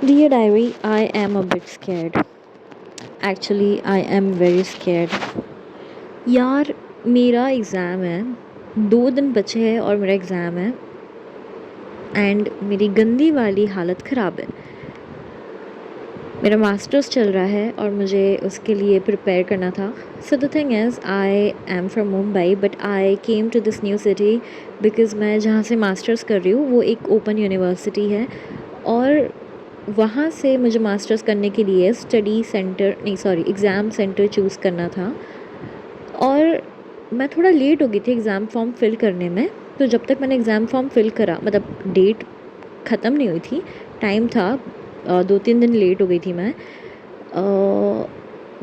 Dear diary, I am a bit scared. Actually, I am very scared. यार मेरा exam है, 2 दिन बचे हैं और मेरा एग्ज़ाम है एंड मेरी गंदी वाली हालत ख़राब है। मेरा मास्टर्स चल रहा है और मुझे उसके लिए प्रिपेयर करना था। So the thing is I am from Mumbai but I came to this new city because मैं जहाँ से मास्टर्स कर रही हूँ वो एक ओपन यूनिवर्सिटी है और वहाँ से मुझे मास्टर्स करने के लिए स्टडी सेंटर नहीं सॉरी एग्ज़ाम सेंटर चूज़ करना था और मैं थोड़ा लेट हो गई थी एग्ज़ाम फॉर्म फिल करने में। तो जब तक मैंने एग्ज़ाम फॉर्म फिल करा मतलब डेट ख़त्म नहीं हुई थी, टाइम था 2-3 दिन लेट हो गई थी मैं।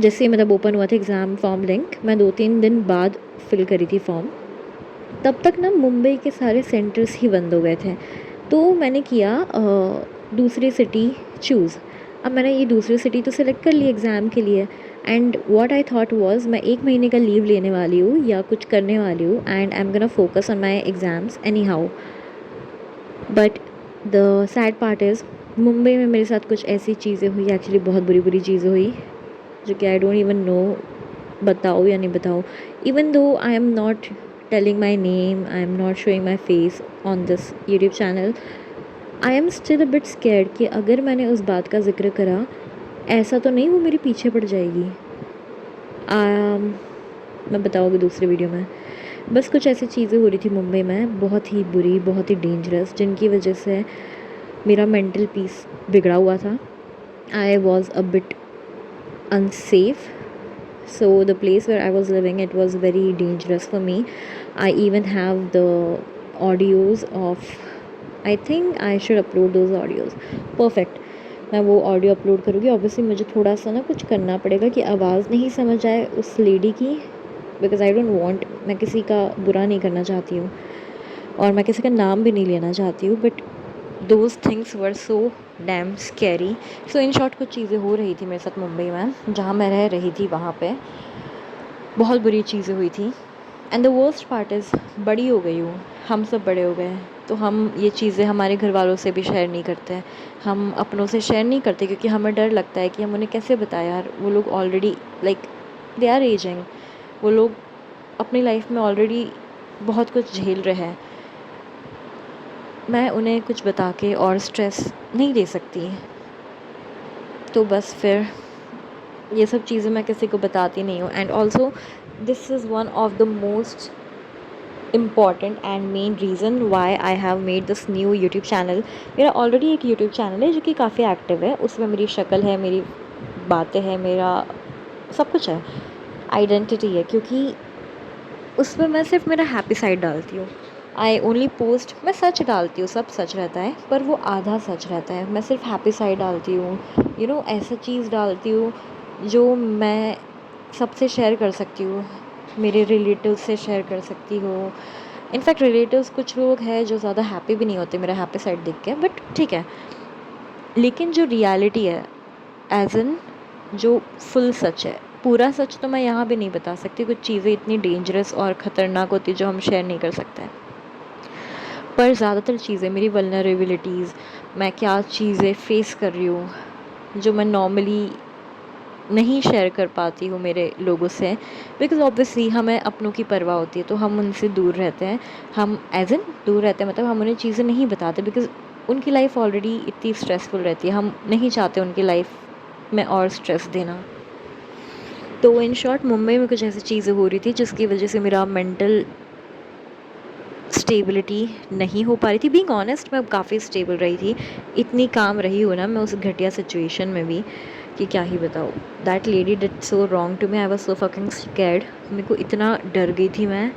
जैसे ही मतलब ओपन हुआ था एग्ज़ाम फॉर्म लिंक, मैं 2-3 दिन बाद फिल करी थी फॉर्म। तब तक ना मुंबई के सारे सेंटर्स ही बंद हो गए थे। तो मैंने किया दूसरी सिटी चूज़। अब मैंने ये दूसरी सिटी तो सिलेक्ट कर ली एग्ज़ाम के लिए and what I thought was मैं 1 महीने का लीव लेने वाली हूँ या कुछ करने वाली हूँ and I am gonna focus on my exams any how. But the sad part is Mumbai में मेरे साथ कुछ ऐसी चीज़ें हुई, एक्चुअली बहुत बुरी बुरी चीज़ें हुई जो कि आई डोंट इवन नो बताऊँ या नहीं बताऊँ। Even though I am not telling my name, I am not showing my face on this YouTube channel, I am still a bit scared कि अगर मैंने उस बात का ज़िक्र करा ऐसा तो नहीं वो मेरे पीछे पड़ जाएगी। मैं बताऊँगी दूसरी वीडियो में। बस कुछ ऐसी चीज़ें हो रही थी मुंबई में बहुत ही बुरी, बहुत ही डेंजरस, जिनकी वजह से मेरा मेंटल पीस बिगड़ा हुआ था। I was a bit unsafe. So the place where I was living, it was very dangerous for me. I even have the audios of, I think I should upload those audios. Perfect. मैं वो audio upload करूँगी। Obviously मुझे थोड़ा सा ना कुछ करना पड़ेगा कि आवाज़ नहीं समझ आए उस लेडी की, बिकॉज़ आई डोंट वांट, मैं किसी का बुरा नहीं करना चाहती हूँ और मैं किसी का नाम भी नहीं लेना चाहती हूँ, but those things were so damn scary. So in short कुछ चीज़ें हो रही थी मेरे साथ मुंबई में, जहाँ मैं रह रही थी वहाँ पे बहुत बुरी चीज़ें हुई थी। And the worst part is बड़ी हो गई हूँ, हम सब बड़े हो गए हैं, तो हम ये चीज़ें हमारे घर वालों से भी शेयर नहीं करते हैं, हम अपनों से शेयर नहीं करते क्योंकि हमें डर लगता है कि हम उन्हें कैसे बताएं यार, वो लोग already like they are aging, वो लोग अपनी लाइफ में ऑलरेडी बहुत कुछ झेल रहे हैं। मैं उन्हें कुछ बता के और स्ट्रेस नहीं दे सकती, तो बस फिर ये सब चीज़ें मैं किसी को बताती नहीं हूँ। And also this is one of the most important and main reason why I have made this new YouTube channel. मेरा ऑलरेडी एक यूट्यूब चैनल है जो कि काफ़ी एक्टिव है, उसमें मेरी शक्ल है, मेरी बातें हैं, मेरा सब कुछ है, आइडेंटिटी है, क्योंकि उसमें मैं सिर्फ मेरा हैप्पी साइड डालती हूँ। आई ओनली पोस्ट, मैं सच डालती हूँ, सब सच रहता है पर वो आधा सच रहता है, मैं सिर्फ हैप्पी साइड डालती हूँ, ऐसा चीज़ डालती हूँ जो मैं सबसे शेयर कर सकती हूँ, मेरे रिलेटिव से शेयर कर सकती हूँ। इनफैक्ट रिलेटिव्स कुछ लोग हैं जो ज़्यादा हैप्पी भी नहीं होते मेरा हैप्पी साइड देख के, बट ठीक है। लेकिन जो रियलिटी है, एज इन जो फुल सच है, पूरा सच तो मैं यहाँ भी नहीं बता सकती, कुछ चीज़ें इतनी डेंजरस और ख़तरनाक होती जो हम शेयर नहीं कर सकते हैं। पर ज़्यादातर चीज़ें मेरी वल्नरेबिलिटीज़, मैं क्या चीज़ें फेस कर रही हूँ जो मैं नॉर्मली नहीं शेयर कर पाती हूँ मेरे लोगों से, बिकॉज़ ऑब्वियसली हमें अपनों की परवाह होती है तो हम उनसे दूर रहते हैं। हम एज इन दूर रहते हैं मतलब हम उन्हें चीज़ें नहीं बताते, बिकॉज़ उनकी लाइफ ऑलरेडी इतनी स्ट्रेसफुल रहती है, हम नहीं चाहते उनकी लाइफ में और स्ट्रेस देना। तो इन शॉर्ट मुंबई में कुछ ऐसी चीज़ें हो रही थी जिसकी वजह से मेरा मेंटल स्टेबिलिटी नहीं हो पा रही थी। बीइंग ऑनेस्ट मैं काफ़ी स्टेबल रही थी, इतनी काम रही हूँ ना मैं उस घटिया सिचुएशन में भी कि क्या ही बताऊँ। That lady did so wrong to me, I was so fucking scared. मेरे को इतना डर गई थी मैं।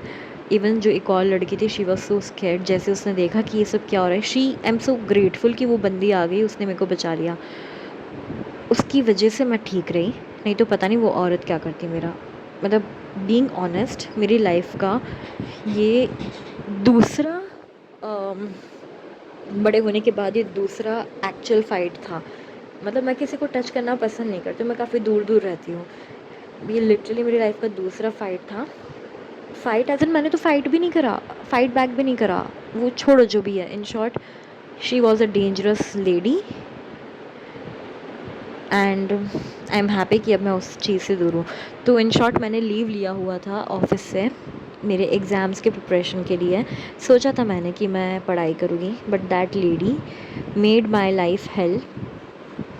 इवन जो एक और लड़की थी, शी वाज सो स्कैर्ड। जैसे उसने देखा कि ये सब क्या हो रहा है, she I am so grateful कि वो बंदी आ गई, उसने मेरे को बचा लिया, उसकी वजह से मैं ठीक रही, नहीं तो पता नहीं वो औरत क्या करती मेरा। मतलब बीइंग ऑनेस्ट मेरी लाइफ का ये दूसरा बड़े होने के बाद ये दूसरा एक्चुअल फ़ाइट था। मतलब मैं किसी को टच करना पसंद नहीं करती, मैं काफ़ी दूर दूर रहती हूँ। ये लिटरली मेरी लाइफ का दूसरा फ़ाइट था। फ़ाइट एज़ इन मैंने तो फ़ाइट भी नहीं करा, फ़ाइट बैक भी नहीं करा, वो छोड़ो जो भी है। In short she was a dangerous lady and I am happy कि अब मैं उस चीज़ से दूर हूँ। तो इन शॉर्ट मैंने लीव लिया हुआ था ऑफिस से मेरे एग्ज़ाम्स के प्रिपरेशन के लिए। सोचा था मैंने कि मैं पढ़ाई करूँगी, but that lady made my life hell.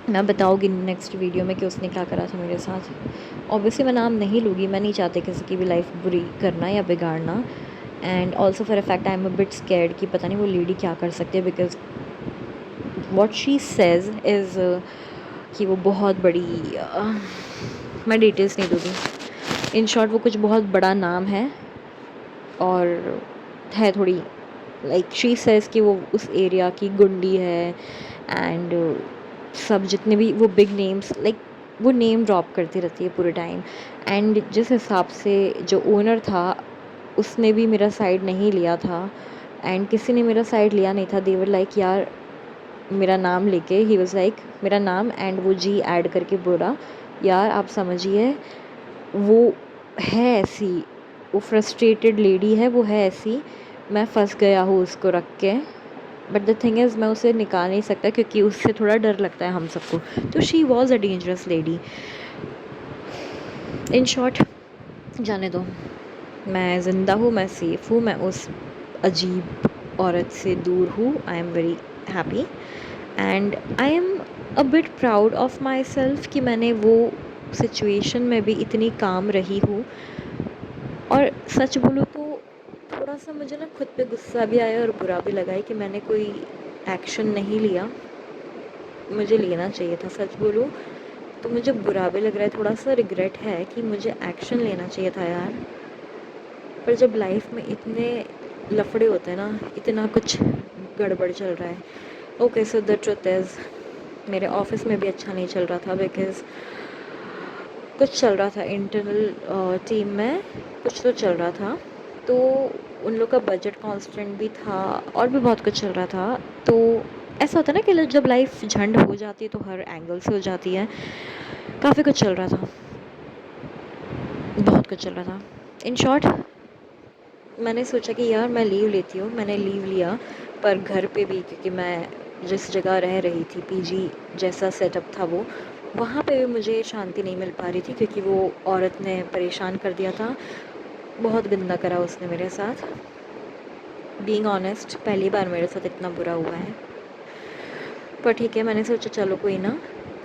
मैं बताऊँगी नेक्स्ट वीडियो में कि उसने क्या करा था मेरे साथ। ऑब्वियसली मैं नाम नहीं लूँगी, मैं नहीं चाहती किसी की भी लाइफ बुरी करना या बिगाड़ना। And also for a fact I am a bit scared कि पता नहीं वो लेडी क्या कर सकती है, because what she says is कि वो बहुत बड़ी मैं डिटेल्स नहीं दूँगी। इन शॉर्ट वो कुछ बहुत बड़ा नाम है और है थोड़ी लाइक शी सेज़ कि वो उस एरिया की गुंडी है। एंड सब जितने भी वो बिग नेम्स लाइक वो नेम ड्रॉप करती रहती है पूरे टाइम। एंड जिस हिसाब से जो ओनर था उसने भी मेरा साइड नहीं लिया था, एंड किसी ने मेरा साइड लिया नहीं था। दे वर लाइक यार मेरा नाम लेके ही वाज लाइक मेरा नाम एंड वो जी ऐड करके बोला यार आप समझिए वो है ऐसी, वो फ्रस्ट्रेटेड लेडी है, वो है ऐसी, मैं फंस गया हूँ उसको रख के। बट द थिंग इज़ मैं उसे निकाल नहीं सकता क्योंकि उससे थोड़ा डर लगता है हम सबको। तो she was a dangerous lady. In short जाने दो, मैं ज़िंदा हूँ, मैं सेफ़ हूँ, मैं उस अजीब औरत से दूर हूँ। I am very happy and I am a bit proud of my self कि मैंने वो सिचुएशन में भी इतनी काम रही हूँ। और सच बोलूँ तो थोड़ा सा मुझे ना खुद पे गुस्सा भी आया और बुरा भी लगा है कि मैंने कोई एक्शन नहीं लिया, मुझे लेना चाहिए था। सच बोलूँ तो मुझे बुरा भी लग रहा है, थोड़ा सा रिग्रेट है कि मुझे एक्शन लेना चाहिए था यार। पर जब लाइफ में इतने लफड़े होते हैं ना, इतना कुछ गड़बड़ चल रहा है। Okay so the truth is मेरे ऑफिस में भी अच्छा नहीं चल रहा था, बिकॉज़ कुछ चल रहा था इंटरनल टीम में, कुछ तो चल रहा था। तो उन लोग का बजट कांस्टेंट भी था और भी बहुत कुछ चल रहा था। तो ऐसा होता है ना कि जब लाइफ झंड हो जाती है तो हर एंगल से हो जाती है। काफ़ी कुछ चल रहा था, बहुत कुछ चल रहा था। इन शॉर्ट मैंने सोचा कि यार मैं लीव लेती हूँ, मैंने लीव लिया। पर घर पे भी क्योंकि मैं जिस जगह रह रही थी पीजी जैसा सेटअप था वो, वहाँ पे भी मुझे शांति नहीं मिल पा रही थी क्योंकि वो औरत ने परेशान कर दिया था। बहुत गंदा करा उसने मेरे साथ। बीइंग ऑनेस्ट पहली बार मेरे साथ इतना बुरा हुआ है। पर ठीक है, मैंने सोचा चलो कोई ना।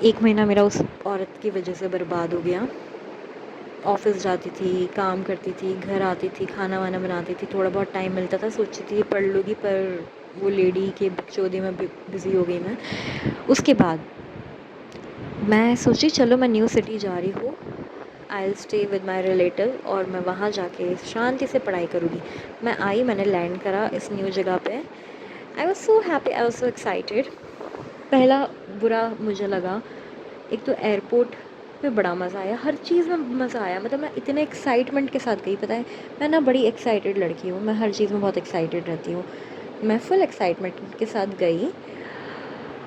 1 महीना मेरा उस औरत की वजह से बर्बाद हो गया। ऑफिस जाती थी, काम करती थी, घर आती थी, खाना वाना बनाती थी, थोड़ा बहुत टाइम मिलता था, सोचती थी पढ़ लूँगी, पर वो लेडी के बकचोदी में बिज़ी हो गई मैं। उसके बाद मैं सोची चलो मैं न्यू सिटी जा रही हूँ, I will stay with my relative और मैं वहाँ जाके शांति से पढ़ाई करूँगी। मैं आई, मैंने लैंड करा इस न्यू जगह पे। I was so happy, I was so excited. पहला बुरा मुझे लगा, एक तो एयरपोर्ट पे बड़ा मज़ा आया, हर चीज़ में मज़ा आया। मतलब मैं इतने एक्साइटमेंट के साथ गई, पता है मैं ना बड़ी एक्साइटेड लड़की हूँ, मैं हर चीज़ में बहुत एक्साइटेड रहती हूँ। मैं फुल एक्साइटमेंट के साथ गई,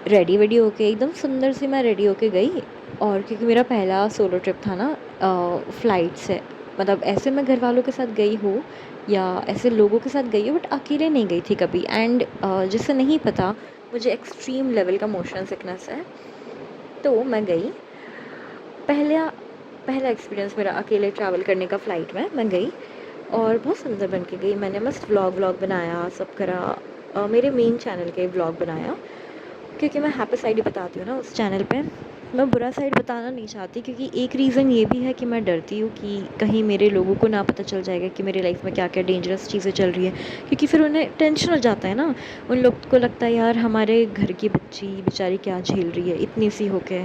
रेडी वेडी होके एकदम सुंदर सी मैं रेडी होके गई। और क्योंकि मेरा पहला सोलो ट्रिप था ना फ़्लाइट से, मतलब ऐसे मैं घर वालों के साथ गई हूँ या ऐसे लोगों के साथ गई हूँ, बट अकेले नहीं गई थी कभी। एंड जिससे नहीं पता, मुझे एक्सट्रीम लेवल का मोशन सिकनेस है। तो मैं गई, पहला पहला एक्सपीरियंस मेरा अकेले ट्रैवल करने का फ़्लाइट में। मैं गई और बहुत सुंदर बन के गई। मैंने मस्त व्लॉग बनाया, सब करा। मेरे मेन चैनल के व्लॉग बनाया क्योंकि मैं हैप्पी साइड ही बताती हूँ ना उस चैनल पे। मैं बुरा साइड बताना नहीं चाहती क्योंकि एक रीज़न ये भी है कि मैं डरती हूँ कि कहीं मेरे लोगों को ना पता चल जाएगा कि मेरी लाइफ में क्या क्या डेंजरस चीज़ें चल रही है, क्योंकि फिर उन्हें टेंशन हो जाता है ना। उन लोग को लगता है यार हमारे घर की बच्ची बेचारी क्या झेल रही है इतनी सी होके।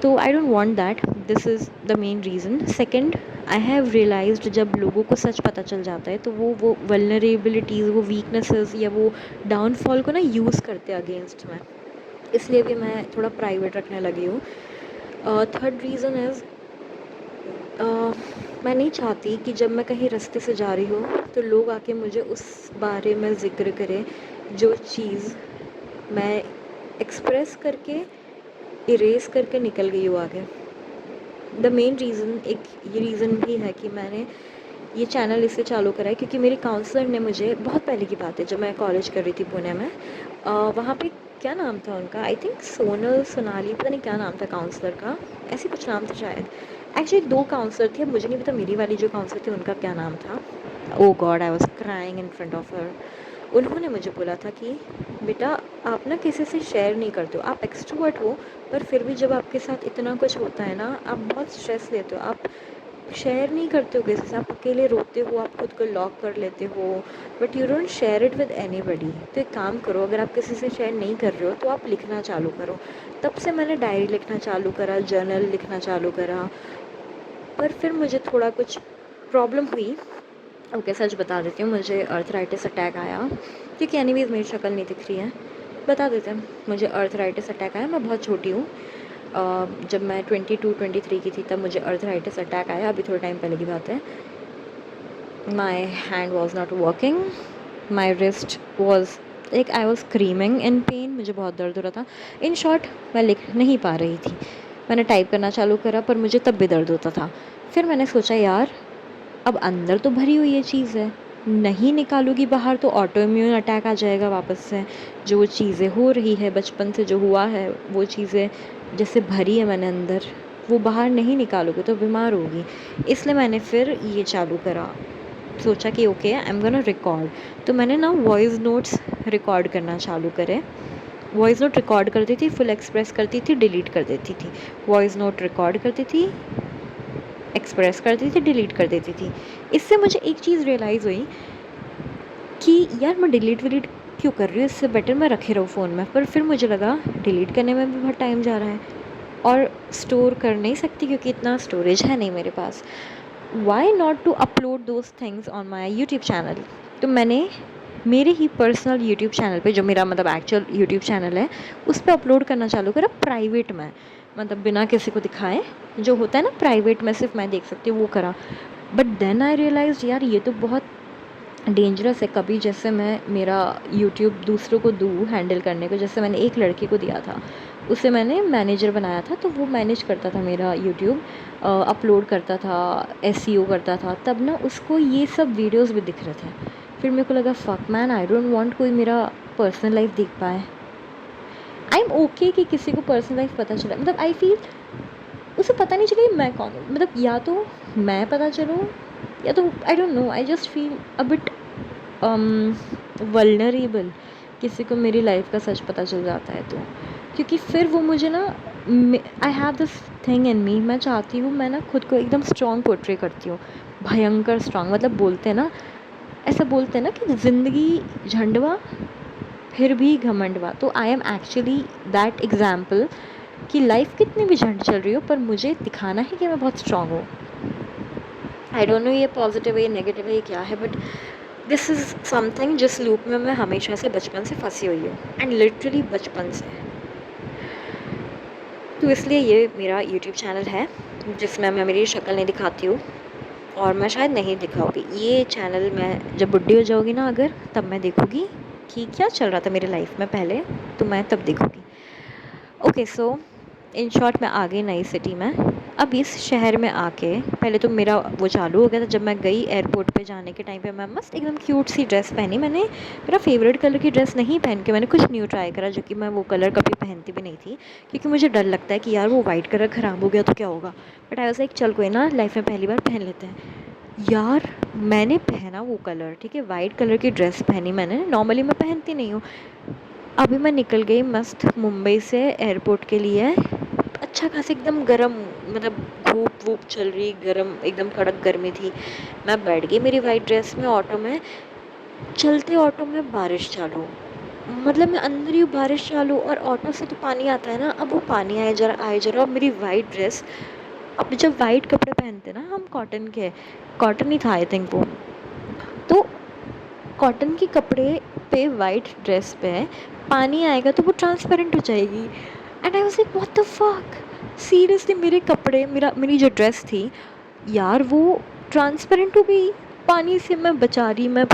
तो I don't want that, this is the main reason. Second, I have realised जब लोगों को सच पता चल जाता है तो वो वल्नरेबिलिटीज़, वो वीकनेसेस या वो डाउनफॉल को ना यूज़ करते हैं अगेंस्ट में। इसलिए भी मैं थोड़ा प्राइवेट रखने लगी हूँ। थर्ड रीज़न इज़ मैं नहीं चाहती कि जब मैं कहीं रास्ते से जा रही हूँ तो लोग आके मुझे उस बारे में ज़िक्र करें जो चीज़ मैं एक्सप्रेस करके इरेज़ करके निकल गई हूँ आगे। द मेन रीज़न एक ये रीज़न भी है कि मैंने ये चैनल इससे चालू करा है क्योंकि मेरे काउंसलर ने मुझे, बहुत पहले की बात है जब मैं कॉलेज कर रही थी पुणे में, वहाँ पे क्या नाम था उनका, आई थिंक सोनल सोनाली, पता नहीं क्या नाम था काउंसलर का, ऐसे कुछ नाम था शायद। एक्चुअली 2 काउंसलर थी, अब मुझे नहीं पता मेरी वाली जो काउंसलर थी उनका क्या नाम था। Oh God, I was crying in front of her. उन्होंने मुझे बोला था कि बेटा आप ना किसी से शेयर नहीं करते हो, आप एक्सट्रोवर्ट हो, पर फिर भी जब आपके साथ इतना कुछ होता है ना, आप बहुत स्ट्रेस लेते हो, आप शेयर नहीं करते हो किसी से, आप अकेले रोते हो, आप खुद को लॉक कर लेते हो, but you don't share it with anybody. तो एक काम करो, अगर आप किसी से शेयर नहीं कर रहे हो तो आप लिखना चालू करो। तब से मैंने डायरी लिखना चालू करा, जर्नल लिखना चालू करा, पर फिर मुझे थोड़ा कुछ प्रॉब्लम हुई। ओके, सच बता देती हूँ, मुझे अर्थराइटिस अटैक आया, क्योंकि एनीवेज मेरी शक्ल नहीं दिख रही है, बता देते हैं। मुझे अर्थराइटिस अटैक आया, मैं बहुत छोटी हूँ, जब मैं 22-23 की थी तब मुझे अर्थराइटिस अटैक आया, अभी थोड़े टाइम पहले की बात है। My hand was not working, my wrist was like I was screaming in pen, मुझे बहुत दर्द हो रहा था। इन शॉर्ट मैं लिख नहीं पा रही थी। मैंने टाइप करना चालू करा, पर मुझे तब भी दर्द होता था। फिर मैंने सोचा यार अब अंदर तो भरी हुई ये चीज़ है, नहीं निकालूँगी बाहर तो ऑटो इम्यून अटैक आ जाएगा वापस से। जो चीज़ें हो रही है बचपन से जो हुआ है, वो चीज़ें जैसे भरी है मैंने अंदर, वो बाहर नहीं निकालोगे तो बीमार होगी। इसलिए मैंने फिर ये चालू करा, सोचा कि okay I am gonna record. तो मैंने ना वॉइस नोट्स रिकॉर्ड करना चालू करे। वॉइस नोट रिकॉर्ड करती थी, फुल एक्सप्रेस करती थी, डिलीट कर देती थी। वॉइस नोट रिकॉर्ड करती थी, एक्सप्रेस करती थी, डिलीट कर देती थी। इससे मुझे एक चीज़ रियलाइज़ हुई कि यार मैं डिलीट विलीट क्यों कर रही हूँ, इससे बेटर मैं रखे रहूँ फ़ोन में। पर फिर मुझे लगा डिलीट करने में भी बहुत टाइम जा रहा है और स्टोर कर नहीं सकती क्योंकि इतना स्टोरेज है नहीं मेरे पास। Why not to upload those things on my YouTube channel. तो मैंने मेरे ही पर्सनल यूट्यूब चैनल पे, जो मेरा मतलब एक्चुअल यूट्यूब चैनल है, उस पर अपलोड करना चालू करा प्राइवेट में, मतलब बिना किसी को दिखाए, जो होता है ना प्राइवेट में सिर्फ मैं देख सकती हूँ, वो करा। बट देन आई रियलाइज यार ये तो बहुत डेंजरस है। कभी जैसे मैं मेरा यूट्यूब दूसरों को दूँ हैंडल करने को, जैसे मैंने एक लड़के को दिया था, उसे मैंने मैनेजर बनाया था, तो वो मैनेज करता था मेरा यूट्यूब, अपलोड करता था, एसईओ करता था। तब ना उसको ये सब वीडियोस भी दिख रहे थे। फिर मेरे को लगा fuck man, I don't want कोई मेरा पर्सनल लाइफ देख पाए। आई एम ओके कि किसी को पर्सनल लाइफ पता चला, मतलब आई फील उसे पता नहीं चले मैं कौन हूँ, मतलब या तो मैं पता चलूँ या तो I don't no, I just feel a bit vulnerable किसी को मेरी लाइफ का सच पता चल जाता है तो। क्योंकि फिर वो मुझे ना, I have this thing in me, मैं चाहती हूँ, मैं ना खुद को एकदम स्ट्रॉन्ग पोर्ट्रे करती हूँ, भयंकर स्ट्रॉन्ग। मतलब बोलते हैं ना, ऐसा बोलते हैं ना कि ज़िंदगी झंडवा फिर भी घमंडवा। तो I am actually that example कि लाइफ कितनी भी झंड चल रही हो, पर मुझे दिखाना है कि मैं बहुत स्ट्रॉन्ग हूँ। आई डोंट नो ये पॉजिटिव है नेगेटिव है क्या है, बट दिस इज़ समथिंग जिस लूप में मैं हमेशा से बचपन से फंसी हुई हूँ, एंड लिटरली बचपन से। तो इसलिए ये मेरा यूट्यूब चैनल है जिसमें मैं मेरी शक्ल नहीं दिखाती हूँ, और मैं शायद नहीं दिखाऊँगी ये चैनल। मैं जब बुढ़ी हो जाऊँगी ना अगर, तब मैं देखूँगी कि क्या चल रहा था मेरी लाइफ में पहले, तो मैं तब देखूँगी। ओके, सो इन शॉर्ट मैं आ गई नई सिटी में। अब इस शहर में आके पहले तो मेरा वो चालू हो गया था, जब मैं गई एयरपोर्ट पे जाने के टाइम पे मैं मस्त एकदम क्यूट सी ड्रेस पहनी। मैंने मेरा फेवरेट कलर की ड्रेस नहीं पहन के मैंने कुछ न्यू ट्राई करा, जो कि मैं वो कलर कभी पहनती भी नहीं थी, क्योंकि मुझे डर लगता है कि यार वो वाइट कलर ख़राब हो गया तो क्या होगा। बट आई वाज लाइक चल कोई ना, लाइफ में पहली बार पहन लेते हैं। यार मैंने पहना वो कलर, ठीक है, वाइट कलर की ड्रेस पहनी मैंने, नॉर्मली मैं पहनती नहीं हूँ। अभी मैं निकल गई मस्त मुंबई से एयरपोर्ट के लिए, अच्छा खासा एकदम गरम, मतलब धूप वूप चल रही, गरम एकदम कड़क गर्मी थी। मैं बैठ गई मेरी वाइट ड्रेस में ऑटो में, चलते ऑटो में बारिश चालू, मतलब मैं अंदर ही हूँ, बारिश चालू, और ऑटो से तो पानी आता है ना, अब वो पानी आए जरा और मेरी वाइट ड्रेस। अब जब वाइट कपड़े पहनते ना हम कॉटन के, कॉटन ही था आई थिंक वो, तो कॉटन के कपड़े पे वाइट ड्रेस पे पानी आएगा तो वो ट्रांसपेरेंट हो जाएगी। And I was like what the fuck, seriously मेरे कपड़े, मेरी जो ड्रेस थी यार वो ट्रांसपेरेंट हो गई पानी से। मैं बचा रही, मैं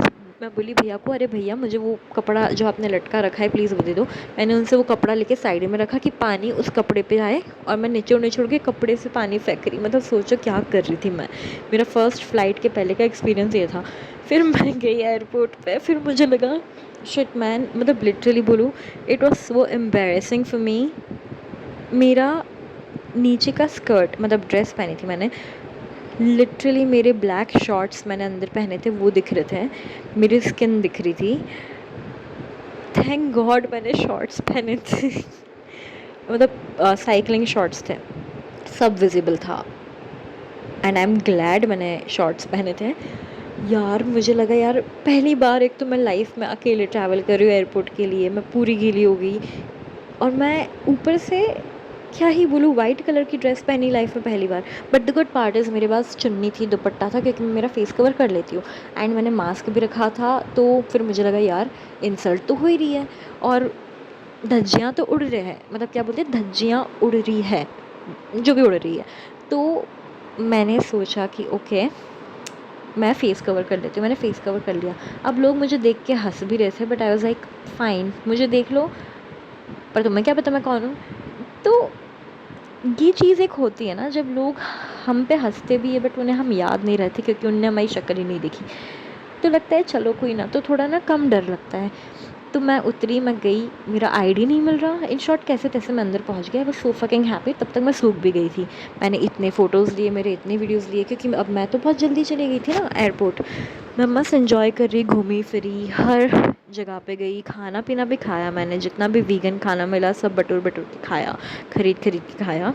बोली भैया को, अरे भैया मुझे वो कपड़ा जो आपने लटका रखा है प्लीज़ वो दे दो। मैंने उनसे वो कपड़ा लेके साइड में रखा कि पानी उस कपड़े पे आए, और मैं निचोड़ निचोड़ के कपड़े से पानी फेंक रही, मतलब सोचो क्या कर रही थी मैं। मेरा फर्स्ट फ्लाइट के पहले का एक्सपीरियंस ये था। फिर मैं गई एयरपोर्ट पे, फिर मुझे लगा शिट मैन, मतलब लिटरली बोलूँ, it was so embarrassing for me. मेरा नीचे का स्कर्ट, मतलब ड्रेस पहनी थी मैंने, लिटरली मेरे ब्लैक शॉर्ट्स मैंने अंदर पहने थे वो दिख रहे थे, मेरी स्किन दिख रही थी। थैंक गॉड मैंने शॉर्ट्स पहने थे मतलब साइकिलिंग शॉर्ट्स थे, सब विजिबल था। एंड आई एम ग्लैड मैंने शॉर्ट्स पहने थे। यार मुझे लगा यार पहली बार, एक तो मैं लाइफ में अकेले ट्रैवल कर रही हूँ एयरपोर्ट के लिए, मैं पूरी गीली हो गई, और मैं ऊपर से क्या ही बोलूँ, वाइट कलर की ड्रेस पहनी लाइफ में पहली बार। But the good part is मेरे पास चुन्नी थी, दुपट्टा था, क्योंकि मैं मेरा फेस कवर कर लेती हूँ, एंड मैंने मास्क भी रखा था। तो फिर मुझे लगा यार इंसल्ट तो हो ही रही है, और धज्जियाँ तो उड़ रहे हैं, मतलब क्या बोलते हैं, धज्जियाँ उड़ रही है, जो भी उड़ रही है। तो मैंने सोचा कि ओके मैं फ़ेस कवर कर लेती हूँ, मैंने फ़ेस कवर कर लिया। अब लोग मुझे देख के हंस भी रहे थे, but I was like fine, मुझे देख लो, पर तुम्हें क्या पता मैं कौन हूँ। तो ये चीज़ एक होती है ना, जब लोग हम पे हंसते भी है बट उन्हें हम याद नहीं रहते, क्योंकि उनने हमारी शक्ल ही नहीं देखी, तो लगता है चलो कोई ना, तो थोड़ा ना कम डर लगता है। तो मैं उतरी, मैं गई, मेरा आईडी नहीं मिल रहा, इन शॉर्ट कैसे तैसे मैं अंदर पहुंच गया, बस सो फकिंग हैप्पी। तब तक मैं सूख भी गई थी, मैंने इतने फ़ोटोज़ लिए, मेरे इतने वीडियोज़ लिए, क्योंकि अब मैं तो बहुत जल्दी चली गई थी ना एयरपोर्ट। मैं मस्त इन्जॉय कर रही, घूमी फिरी, हर जगह पे गई, खाना पीना भी खाया मैंने, जितना भी वीगन खाना मिला सब बटोर बटोर के खाया, खरीद खरीद के खाया,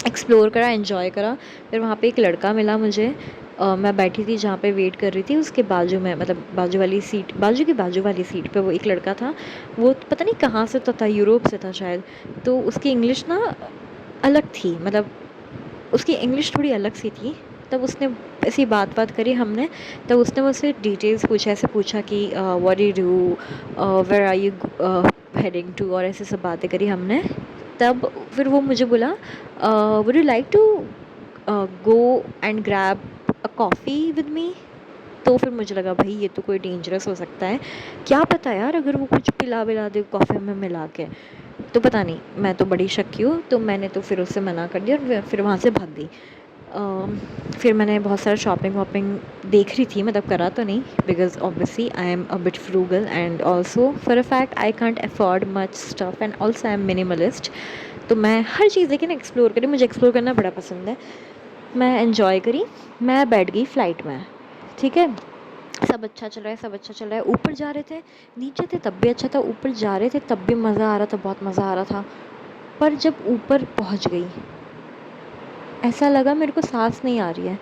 एक्सप्लोर करा, एन्जॉय करा। फिर वहाँ पे एक लड़का मिला मुझे, मैं बैठी थी जहाँ पे वेट कर रही थी, उसके बाजू में, मतलब बाजू वाली सीट, बाजू वाली सीट पे वो एक लड़का था। वो पता नहीं कहाँ से तो था, यूरोप से था शायद। तो उसकी इंग्लिश ना अलग थी, मतलब उसकी इंग्लिश थोड़ी अलग सी थी। तब उसने ऐसी बात बात करी हमने, तब उसने मुझसे डिटेल्स पूछा, ऐसे पूछा कि what you do, where are you heading to, और ऐसे सब बातें करी हमने। तब फिर वो मुझे बोला would you like to go and grab a coffee with me. तो फिर मुझे लगा भाई ये तो कोई डेंजरस हो सकता है, क्या पता यार अगर वो कुछ पिला विला दे कॉफ़ी में मिला के, तो पता नहीं, मैं तो बड़ी शक्की हूँ, तो मैंने तो फिर उससे मना कर दिया और फिर वहाँ से भाग गई। फिर मैंने बहुत सारा शॉपिंग वॉपिंग देख रही थी, मतलब करा तो नहीं, because obviously I am a bit frugal, and also for a fact I can't afford much stuff, and also I am minimalist. तो मैं हर चीज़ लेकिन एक्सप्लोर करी, मुझे एक्सप्लोर करना बड़ा पसंद है। मैं एन्जॉय करी, मैं बैठ गई फ़्लाइट में, ठीक है, सब अच्छा चल रहा है, सब अच्छा चल रहा है। ऊपर जा रहे थे, नीचे थे तब भी अच्छा था, ऊपर जा रहे थे तब भी मज़ा आ रहा था, बहुत मज़ा आ रहा था। पर जब ऊपर पहुंच गई, ऐसा लगा मेरे को सांस नहीं आ रही है,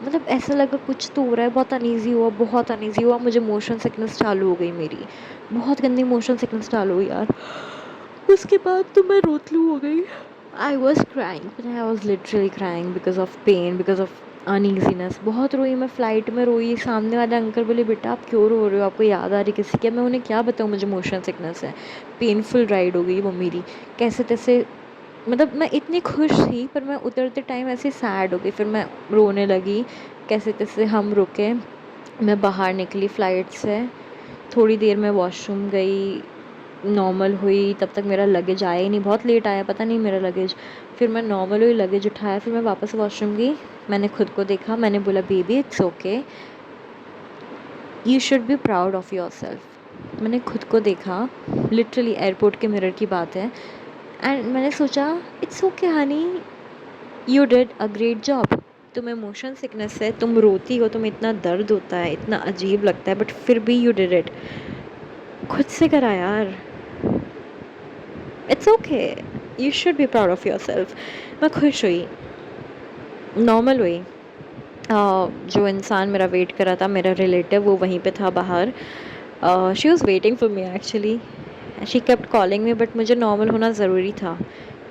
मतलब ऐसा लगा कुछ तो हो रहा है, बहुत अनईज़ी हुआ, बहुत अनईज़ी हुआ, मुझे मोशन सिकनेस चालू हो गई, मेरी बहुत गंदी मोशन सिकनेस चालू हुई यार। उसके बाद तो मैं रोतलू हो गई, I was crying, I was literally crying because of pain, because of uneasiness. बहुत रोई मैं, फ़्लाइट में रोई। सामने वाले अंकल बोले बेटा आप क्यों रो रहे हो, आपको याद आ रही किसी की? मैं उन्हें क्या बताऊँ मुझे मोशन सिकनेस है। पेनफुल राइड हो गई वो मेरी, कैसे तैसे, मतलब मैं इतनी खुश थी पर मैं उतरते टाइम ऐसे सैड हो गई, फिर मैं रोने लगी, कैसे तैसे हम रुके, मैं बाहर निकली फ़्लाइट से, थोड़ी देर में वॉशरूम गई, नॉर्मल हुई, तब तक मेरा लगेज आया ही नहीं, बहुत लेट आया, पता नहीं मेरा लगेज। फिर मैं नॉर्मल हुई, लगेज उठाया, फिर मैं वापस वॉशरूम गई, मैंने खुद को देखा, मैंने बोला baby it's okay, you should be proud of your self. मैंने खुद को देखा, लिटरली एयरपोर्ट के मिरर की बात है, एंड मैंने सोचा it's okay Honey, you did a great job. तुम्हें मोशन सिकनेस है, तुम रोती हो, तुम्हें इतना दर्द होता है, इतना अजीब लगता है, बट फिर भी यू डिड इट, खुद से करा यार, it's okay, you should be proud of your self. मैं खुश हुई, नॉर्मल हुई। जो इंसान मेरा वेट कर रहा था, मेरा रिलेटिव, वो वहीं पे था बाहर, she was waiting for me actually, she kept calling me, but मुझे नॉर्मल होना ज़रूरी था,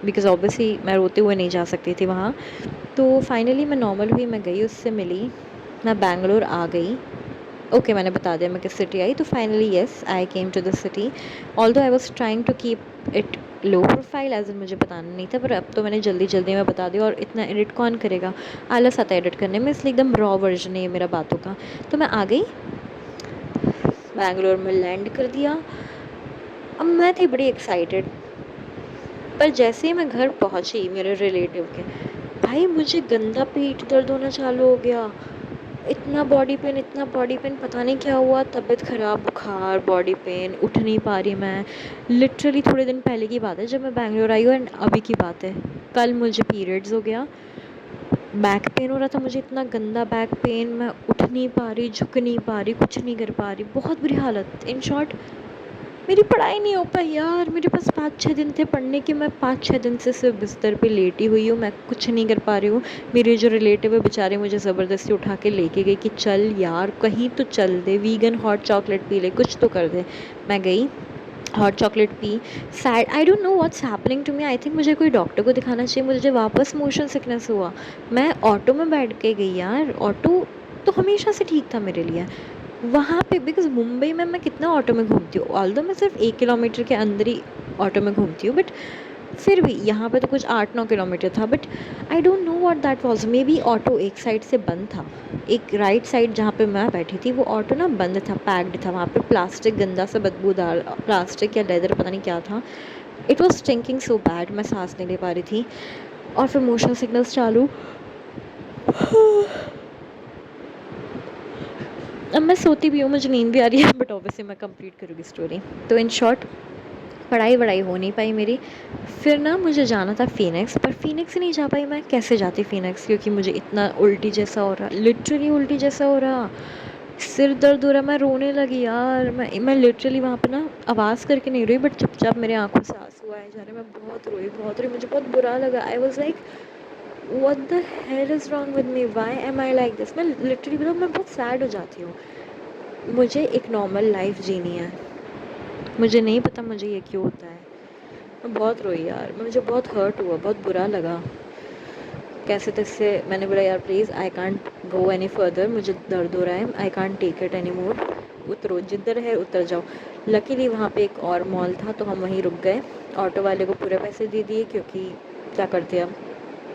बिकॉज़ ऑब्वियसली मैं रोते हुए नहीं जा सकती थी वहाँ। तो फाइनली मैं नॉर्मल हुई, मैं गई, उससे मिली, मैं बैंगलोर आ गई। ओके मैंने बता दिया मैं किस सिटी आई। तो finally yes I came to the city, although I was trying to keep it low profile, as in मुझे बताना नहीं था, पर अब तो मैंने जल्दी जल्दी में बता दिया, और इतना एडिट कौन करेगा, आलस आता है एडिट करने में, इसलिए एकदम रॉ वर्जन है ये मेरा बातों का। तो मैं आ गई, बैंगलोर में लैंड कर दिया। अब मैं थी बड़ी एक्साइटेड, पर जैसे ही मैं घर पहुंची मेरे रिलेटिव के, भाई मुझे गंदा पेट दर्द होना चालू हो गया, इतना बॉडी पेन, पता नहीं क्या हुआ, तबीयत ख़राब, बुखार, बॉडी पेन, उठ नहीं पा रही मैं। लिटरली थोड़े दिन पहले की बात है जब मैं बैंगलोर आई हूँ, एंड अभी की बात है, कल मुझे पीरियड्स हो गया, बैक पेन हो रहा था मुझे, इतना गंदा बैक पेन, मैं उठ नहीं पा रही, झुक नहीं पा रही, कुछ नहीं कर पा रही, बहुत बुरी हालत। इन शॉर्ट मेरी पढ़ाई नहीं हो पाई यार, मेरे पास 5-6 दिन थे पढ़ने के, मैं 5-6 दिन से सिर्फ बिस्तर पे लेटी हुई हूँ, मैं कुछ नहीं कर पा रही हूँ। मेरे जो रिलेटिव है बेचारे मुझे ज़बरदस्ती उठा के लेके गए कि चल यार कहीं तो चल दे, वीगन हॉट चॉकलेट पी ले, कुछ तो कर दे। मैं गई, हॉट चॉकलेट पी, sad, I don't know what's happening to me, I think मुझे कोई डॉक्टर को दिखाना चाहिए, मुझे वापस मोशन सिकनेस हुआ। मैं ऑटो में बैठ के गई यार, ऑटो तो हमेशा से ठीक था मेरे लिए वहाँ पे, बिकॉज मुंबई में मैं कितना ऑटो में घूमती हूँ, ऑल्दो मैं सिर्फ 1 किलोमीटर के अंदर ही ऑटो में घूमती हूँ, बट फिर भी यहाँ पे तो कुछ 8-9 किलोमीटर था। But I don't know what that was, may be auto एक साइड से बंद था, एक राइट साइड जहाँ पे मैं बैठी थी वो ऑटो ना बंद था, पैक्ड था, वहाँ पे प्लास्टिक गंदा सा बदबूदार प्लास्टिक या लेदर पता नहीं क्या था, it was stinking so bad, मैं सांस नहीं ले पा रही थी। और फिर मोशन सिग्नल्स चालू। अब मैं सोती भी हूँ, मुझे नींद भी आ रही है, बट ऑब्वियसली मैं कंप्लीट करूँगी स्टोरी। तो इन शॉर्ट पढ़ाई वढ़ाई हो नहीं पाई मेरी। फिर ना मुझे जाना था फ़ीनिक्स, पर फ़ीनिक्स नहीं जा पाई मैं, कैसे जाती फ़ीनिक्स, क्योंकि मुझे इतना उल्टी जैसा हो रहा, लिटरली उल्टी जैसा हो रहा, सिर दर्द हो रहा, मैं रोने लगी यार। मैं लिटरली वहाँ पे ना आवाज़ करके नहीं रोई, बट चुपचाप मेरे आँखों से आंसू आए जा रहे, मैं बहुत रोई, मुझे बहुत बुरा लगा। I was like what the hell is wrong with me, why am I like this. मैं लिटरली मतलब मैं बहुत सैड हो जाती हूँ, मुझे एक नॉर्मल लाइफ जीनी है, मुझे नहीं पता मुझे ये क्यों होता है। मैं बहुत रोई यार, मुझे बहुत हर्ट हुआ, बहुत बुरा लगा। कैसे तैसे मैंने बोला यार please I can't go any further, मुझे दर्द हो रहा है, I can't take it any more, उतरो, जिधर है उतर जाओ। लकीली वहाँ पे एक और मॉल था तो हम वहीं रुक गए, ऑटो वाले को पूरे पैसे दे दिए, क्योंकि क्या करते अब,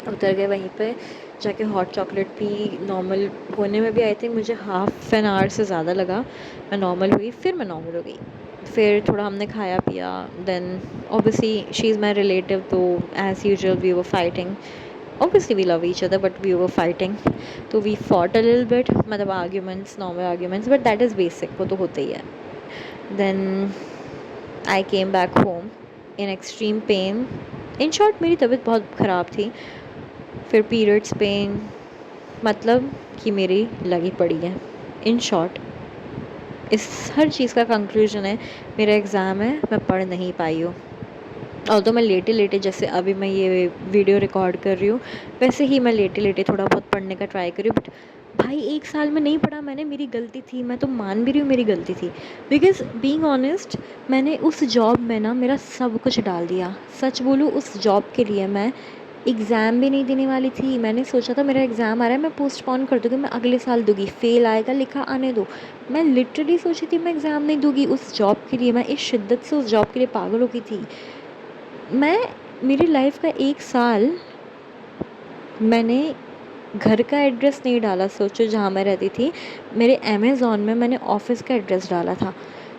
उतर गए वहीं पे, जाके हॉट चॉकलेट पी। नॉर्मल होने में भी आई थिंक मुझे हाफ एन आवर से ज़्यादा लगा, मैं नॉर्मल हुई, फिर मैं नॉर्मल हो गई। फिर थोड़ा हमने खाया पिया, then obviously she is my relative, तो as usual we were fighting, obviously we love each other but we were fighting, तो we fought a little bit, मतलब arguments, normal arguments, but that is basic, वो तो होता ही है। then I came back home in extreme pain, in short मेरी तबीयत बहुत ख़राब थी, फिर पीरियड्स पेन, मतलब कि मेरी लगी पड़ी है। इन शॉर्ट इस हर चीज़ का कंक्लूजन है, मेरा एग्ज़ाम है, मैं पढ़ नहीं पाई हूँ। और तो मैं लेटे लेटे, जैसे अभी मैं ये वीडियो रिकॉर्ड कर रही हूँ, वैसे ही मैं लेटे लेटे थोड़ा बहुत पढ़ने का ट्राई कर रही हूँ, बट भाई 1 साल में नहीं पढ़ा मैंने, मेरी गलती थी, मैं तो मान भी रही हूँ मेरी गलती थी, बिकॉज़ बीइंग ऑनेस्ट मैंने उस जॉब में ना मेरा सब कुछ डाल दिया। सच बोलूँ, उस जॉब के लिए मैं एग्ज़ाम भी नहीं देने वाली थी, मैंने सोचा था मेरा एग्ज़ाम आ रहा है मैं पोस्टपोन कर दूँगी, मैं अगले साल दूँगी, फ़ेल आएगा लिखा आने दो। मैं लिटरली सोची थी मैं एग्ज़ाम नहीं दूँगी उस जॉब के लिए, मैं इस शिद्दत से उस जॉब के लिए पागल हो गई थी। मैं मेरी लाइफ का 1 साल मैंने घर का एड्रेस नहीं डाला, सोचो जहाँ मैं रहती थी, मेरे अमेज़न में मैंने ऑफ़िस का एड्रेस डाला था।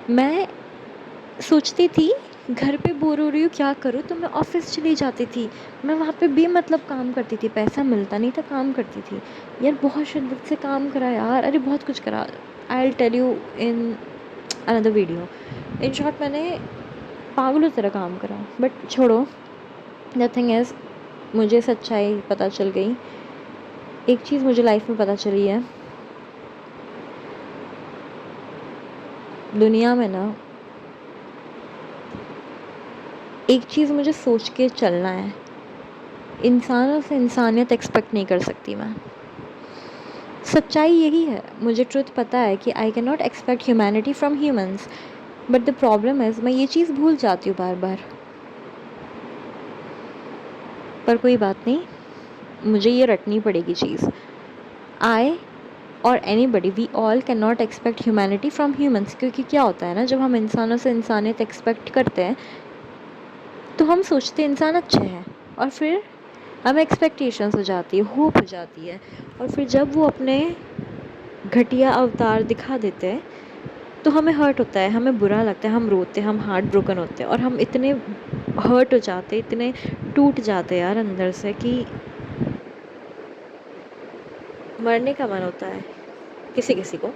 मैं सोचती थी घर पे बोर हो रही हूँ क्या करूँ, तो मैं ऑफ़िस चली जाती थी, मैं वहाँ पे बेमतलब काम करती थी, पैसा मिलता नहीं था, काम करती थी यार, बहुत शिद्दत से काम करा यार, अरे बहुत कुछ करा, I will tell you in another video. In short मैंने पागलों की तरह काम करा, बट छोड़ो, द थिंग इज़ मुझे सच्चाई पता चल गई। एक चीज़ मुझे लाइफ में पता चली है, दुनिया में ना एक चीज़ मुझे सोच के चलना है, इंसानों से इंसानियत एक्सपेक्ट नहीं कर सकती मैं। सच्चाई यही है, मुझे ट्रुथ पता है कि I can not expect humanity from humans, but the problem is मैं ये चीज़ भूल जाती हूँ बार बार। पर कोई बात नहीं, मुझे ये रटनी पड़ेगी चीज़। आई और anybody, we all can not expect humanity from humans, क्योंकि क्या होता है ना, जब हम इंसानों से इंसानियत एक्सपेक्ट करते हैं तो हम सोचते हैं इंसान अच्छे हैं, और फिर हमें एक्सपेक्टेशंस हो जाती है, होप हो जाती है, और फिर जब वो अपने घटिया अवतार दिखा देते हैं तो हमें हर्ट होता है, हमें बुरा लगता है, हम रोते हैं, हम हार्ट ब्रोकन होते हैं, और हम इतने हर्ट हो जाते, इतने टूट जाते यार अंदर से कि मरने का मन होता है। किसी किसी को,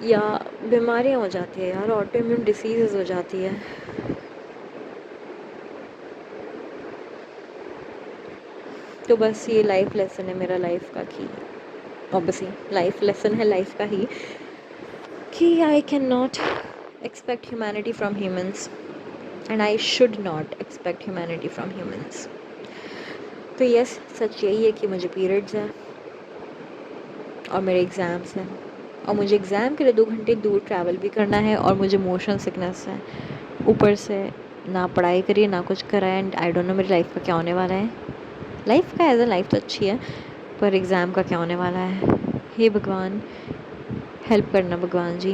या बीमारियाँ हो जाती है यार, ऑटो इम्यून डिसीज़ हो जाती है। तो बस ये लाइफ लेसन है मेरा लाइफ का, कि ऑब्वियसली लाइफ लेसन है लाइफ का ही, कि I can not expect humanity from humans and I should not expect humanity from humans. तो यस, सच यही है कि मुझे पीरियड्स हैं और मेरे एग्ज़ाम्स हैं, और मुझे एग्ज़ाम के लिए 2 घंटे दूर ट्रैवल भी करना है, और मुझे मोशन सिकनेस है ऊपर से, ना पढ़ाई करिए ना कुछ करा है, एंड आई डोंट नो मेरी लाइफ का क्या होने वाला है। लाइफ का एज अ लाइफ तो अच्छी है, पर एग्ज़ाम का क्या होने वाला है। हे भगवान, हेल्प करना भगवान जी।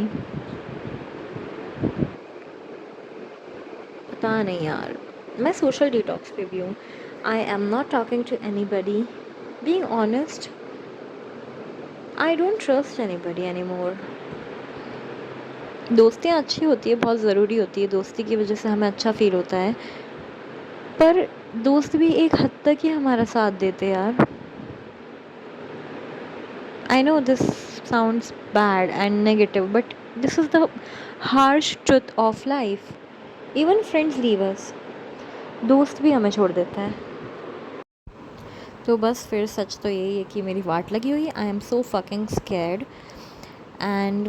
पता नहीं यार, मैं सोशल डिटॉक्स पे भी हूँ। I am not talking to anybody, being honest, I don't trust anybody anymore. दोस्तियाँ अच्छी होती है, बहुत ज़रूरी होती है, दोस्ती की वजह से हमें अच्छा फील होता है, पर दोस्त भी एक हद तक ही हमारा साथ देते यार। I know this sounds bad and negative, but this is the harsh truth of life. Even friends leave us. दोस्त भी हमें छोड़ देते हैं। तो बस फिर सच तो यही है कि मेरी वाट लगी हुई है। I am so fucking scared, and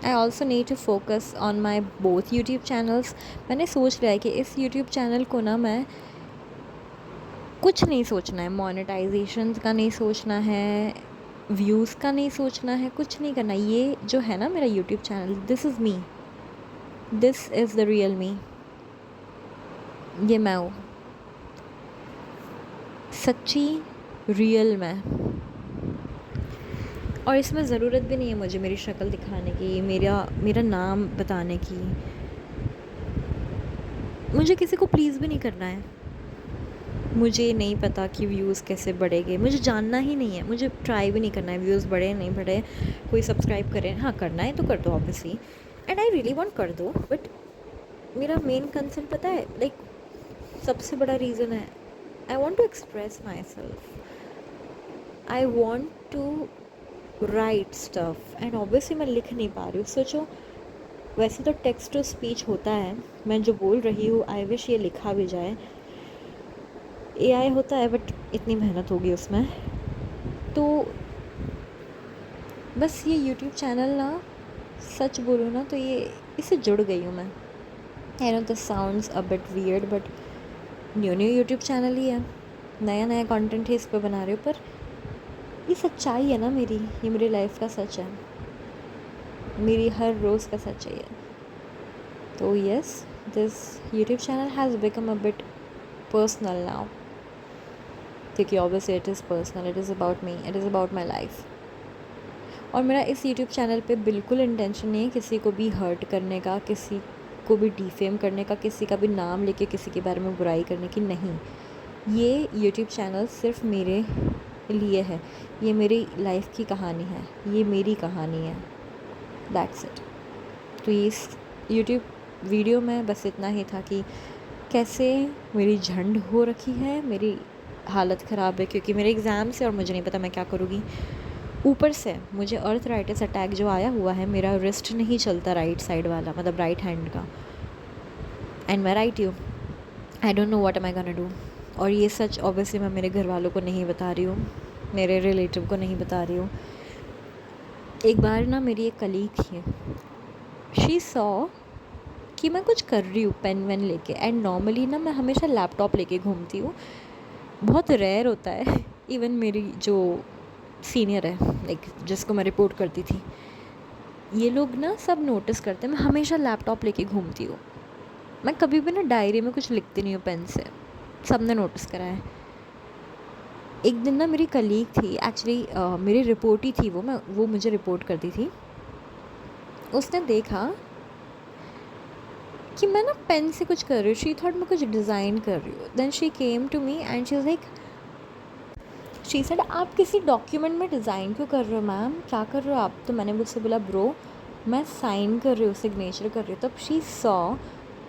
I also need to focus on my both YouTube channels. मैंने सोच लिया है कि इस यूट्यूब चैनल को ना मैं कुछ नहीं सोचना है, मोनेटाइजेशन का नहीं सोचना है, व्यूज़ का नहीं सोचना है, कुछ नहीं करना। ये जो है ना मेरा YouTube channel, this is me, this is the real me. ये मैं हूँ, सच्ची रियल मैं। और इसमें ज़रूरत भी नहीं है मुझे मेरी शक्ल दिखाने की, मेरा नाम बताने की। मुझे किसी को प्लीज़ भी नहीं करना है। मुझे नहीं पता कि व्यूज़ कैसे बढ़ेंगे, मुझे जानना ही नहीं है, मुझे ट्राई भी नहीं करना है व्यूज़ बढ़े नहीं बढ़े, कोई सब्सक्राइब करे, हाँ करना है तो कर दो obviously, and I really want कर दो, बट मेरा मेन कंसर्न पता है, लाइक सबसे बड़ा रीज़न है, I want to express myself, I want to write stuff, and obviously मैं लिख नहीं पा रही हूँ। सोचो, वैसे तो टेक्स्ट टू स्पीच होता है, मैं जो बोल रही हूँ आई विश ये लिखा भी जाए, AI होता है, बट इतनी मेहनत होगी उसमें। तो बस ये यूट्यूब चैनल ना, सच बोलूँ ना तो ये इससे जुड़ गई हूँ मैं। I know this sounds a bit weird, but new YouTube channel ही है, नया नया कंटेंट ही इस पर बना रहे हो, पर ये सच्चाई है ना मेरी, ये मेरी लाइफ का सच है, मेरी हर रोज़ का सच है ये। तो yes, this YouTube channel has become a bit personal now, क्योंकि obviously it is personal, it is about me, it is about my life. और मेरा इस यूट्यूब चैनल पे बिल्कुल इंटेंशन नहीं है किसी को भी हर्ट करने का, किसी को भी डिफेम करने का, किसी का भी नाम लेके किसी के बारे में बुराई करने की, नहीं। ये यूट्यूब चैनल सिर्फ मेरे लिए है, ये मेरी लाइफ की कहानी है, ये मेरी कहानी है, दैट्स इट। तो इस यूट्यूब वीडियो में बस इतना ही था कि कैसे मेरी झंड हो रखी है, मेरी हालत ख़राब है क्योंकि मेरे एग्ज़ाम से, और मुझे नहीं पता मैं क्या करूँगी। ऊपर से मुझे अर्थराइटिस अटैक जो आया हुआ है, मेरा रिस्ट नहीं चलता राइट साइड वाला, मतलब राइट हैंड का, एंड मैं राइट हूँ, आई don't know what am I gonna do. और ये सच ऑब्वियसली मैं मेरे घर वालों को नहीं बता रही हूँ, मेरे रिलेटिव को नहीं बता रही हूँ। एक बार ना मेरी एक कलीग थी, शी सॉ कि मैं कुछ कर रही हूँ पेन वेन लेके, एंड नॉर्मली ना मैं हमेशा लैपटॉप लेके घूमती हूँ, बहुत रेयर होता है। इवन मेरी जो सीनियर है, लाइक जिसको मैं रिपोर्ट करती थी, ये लोग ना सब नोटिस करते हैं, मैं हमेशा लैपटॉप लेके घूमती हूँ, मैं कभी भी ना डायरी में कुछ लिखती नहीं हूँ पेन से, सबने नोटिस करा है। एक दिन ना मेरी कलीग थी, एक्चुअली मेरी रिपोर्ट ही थी वो मुझे रिपोर्ट करती थी, उसने देखा कि मैं ना पेन से कुछ कर रही हूँ, शी थॉट मैं कुछ डिज़ाइन कर रही हूँ। Then she came to me and she was like, she said आप किसी डॉक्यूमेंट में डिज़ाइन क्यों कर रहे हो मैम, क्या कर रहे हो आप। तो मैंने मुझसे बोला ब्रो मैं साइन कर रही हूँ, सिग्नेचर कर रही हूँ। तब शी सॉ,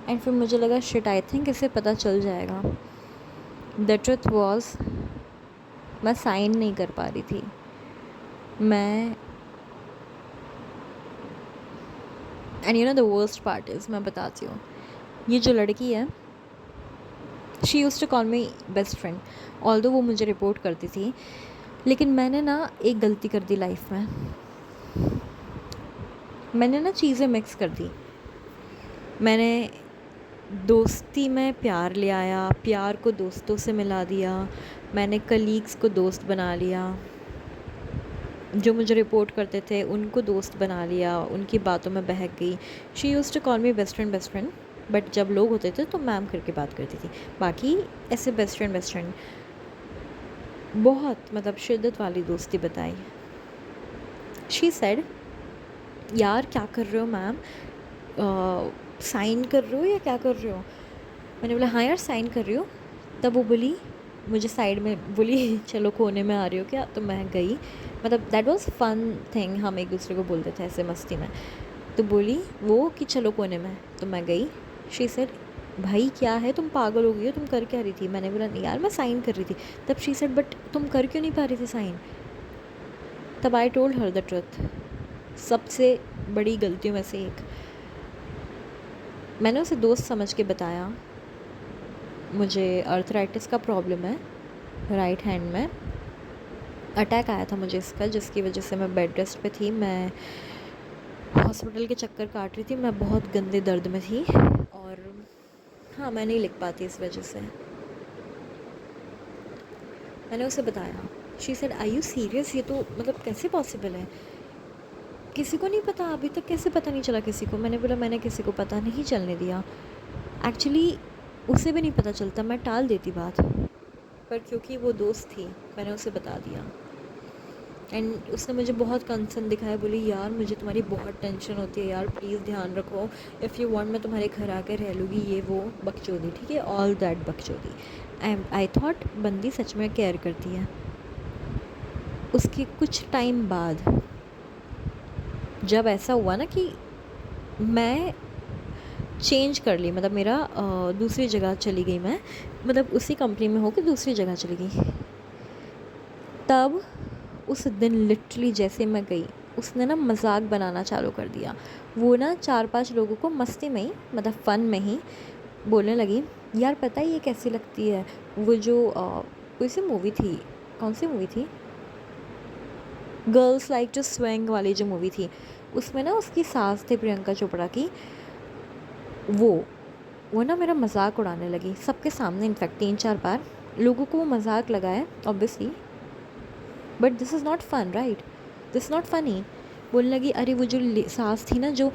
एंड फिर मुझे लगा शिट, आई थिंक इसे पता चल जाएगा। द ट्रुथ वॉज मैं साइन नहीं कर पा रही थी, मैं and you know the worst part is, मैं बताती हूँ, ये जो लड़की है she use to call me best friend, although वो मुझे रिपोर्ट करती थी, लेकिन मैंने ना एक गलती कर दी लाइफ में। मैंने ना चीज़ें मिक्स कर दी। मैंने दोस्ती में प्यार ले आया, प्यार को दोस्तों से मिला दिया, मैंने कलीग्स को दोस्त बना लिया, जो मुझे रिपोर्ट करते थे उनको दोस्त बना लिया, उनकी बातों में बहक गई। She use to call me best friend, but जब लोग होते थे तो मैम करके बात करती थी। बाकी ऐसे बेस्ट फ्रेंड बहुत मतलब शिद्दत वाली दोस्ती बताई। शी सेड, यार क्या कर रहे हो मैम, साइन कर रहे हो या क्या कर रहे हो? मैंने बोला हाँ यार साइन कर रही हो। तब वो बोली, मुझे साइड में बोली चलो कोने में आ रही हो क्या? तो मैं गई, मतलब दैट वाज फन थिंग, हम एक दूसरे को बोलते थे ऐसे मस्ती में। तो बोली वो कि चलो कोने में, तो मैं गई। शी सेड, भाई क्या है, तुम पागल हो गई हो, तुम कर क्या रही थी? मैंने बोला नहीं यार मैं साइन कर रही थी। तब शी सेड, बट तुम कर क्यों नहीं पा रही थी साइन? तब I told her the truth, सबसे बड़ी गलतियों में से एक। मैंने उसे दोस्त समझ के बताया, मुझे अर्थराइटिस का प्रॉब्लम है, राइट हैंड में अटैक आया था मुझे इसका, जिसकी वजह से मैं बेड रेस्ट पे थी, मैं हॉस्पिटल के चक्कर काट रही थी, मैं बहुत गंदे दर्द में थी, और हाँ मैं नहीं लिख पाती इस वजह से। मैंने उसे बताया। She said, are you serious? ये तो मतलब कैसे पॉसिबल है, किसी को नहीं पता अभी तक? कैसे पता नहीं चला किसी को? मैंने बोला मैंने किसी को पता नहीं चलने दिया, एक्चुअली उसे भी नहीं पता चलता, मैं टाल देती बात, पर क्योंकि वो दोस्त थी मैंने उसे बता दिया। एंड उसने मुझे बहुत कंसर्न दिखाया, बोली यार मुझे तुम्हारी बहुत टेंशन होती है यार, प्लीज़ ध्यान रखो, इफ़ यू वांट मैं तुम्हारे घर आकर रह लूँगी, ये वो बकचोदी, ठीक है, ऑल दैट बकचोदी। आई थॉट बंदी सच में केयर करती है। उसके कुछ टाइम बाद जब ऐसा हुआ ना कि मैं चेंज कर ली, मतलब मेरा दूसरी जगह चली गई, मैं मतलब उसी कंपनी में होकर दूसरी जगह चली गई, तब उस दिन लिटरली जैसे मैं गई उसने ना मजाक बनाना चालू कर दिया। वो ना 4-5 लोगों को मस्ती में ही, मतलब फ़न में ही बोलने लगी, यार पता है ये कैसी लगती है, वो जो कोई सी मूवी थी, कौन सी मूवी थी, गर्ल्स लाइक टू स्विंग वाली जो मूवी थी, उसमें ना उसकी सास थे प्रियंका चोपड़ा की, वो ना मेरा मजाक उड़ाने लगी सबके सामने, इनफैक्ट 3-4 बार लोगों को वो मजाक लगाए obviously, but this is not fun, right, this not funny. बोलने लगी, अरे वो जो सास थी ना जो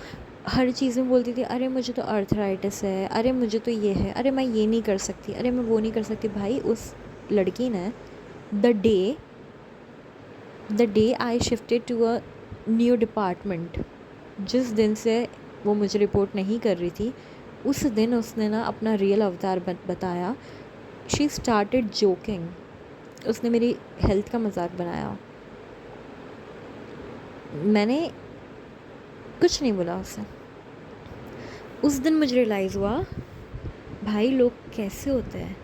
हर चीज़ में बोलती थी, अरे मुझे तो अर्थराइटिस है, अरे मुझे तो ये है, अरे मैं ये नहीं कर सकती, अरे मैं वो नहीं कर सकती। भाई उस लड़की ने the day I shifted to a new department, जिस दिन से वो मुझे रिपोर्ट नहीं कर रही थी, उस दिन उसने ना अपना रियल अवतार बताया। शी स्टार्टेड जोकिंग, उसने मेरी हेल्थ का मजाक बनाया। मैंने कुछ नहीं बोला उससे। उस दिन मुझे रियलाइज़ हुआ भाई लोग कैसे होते हैं,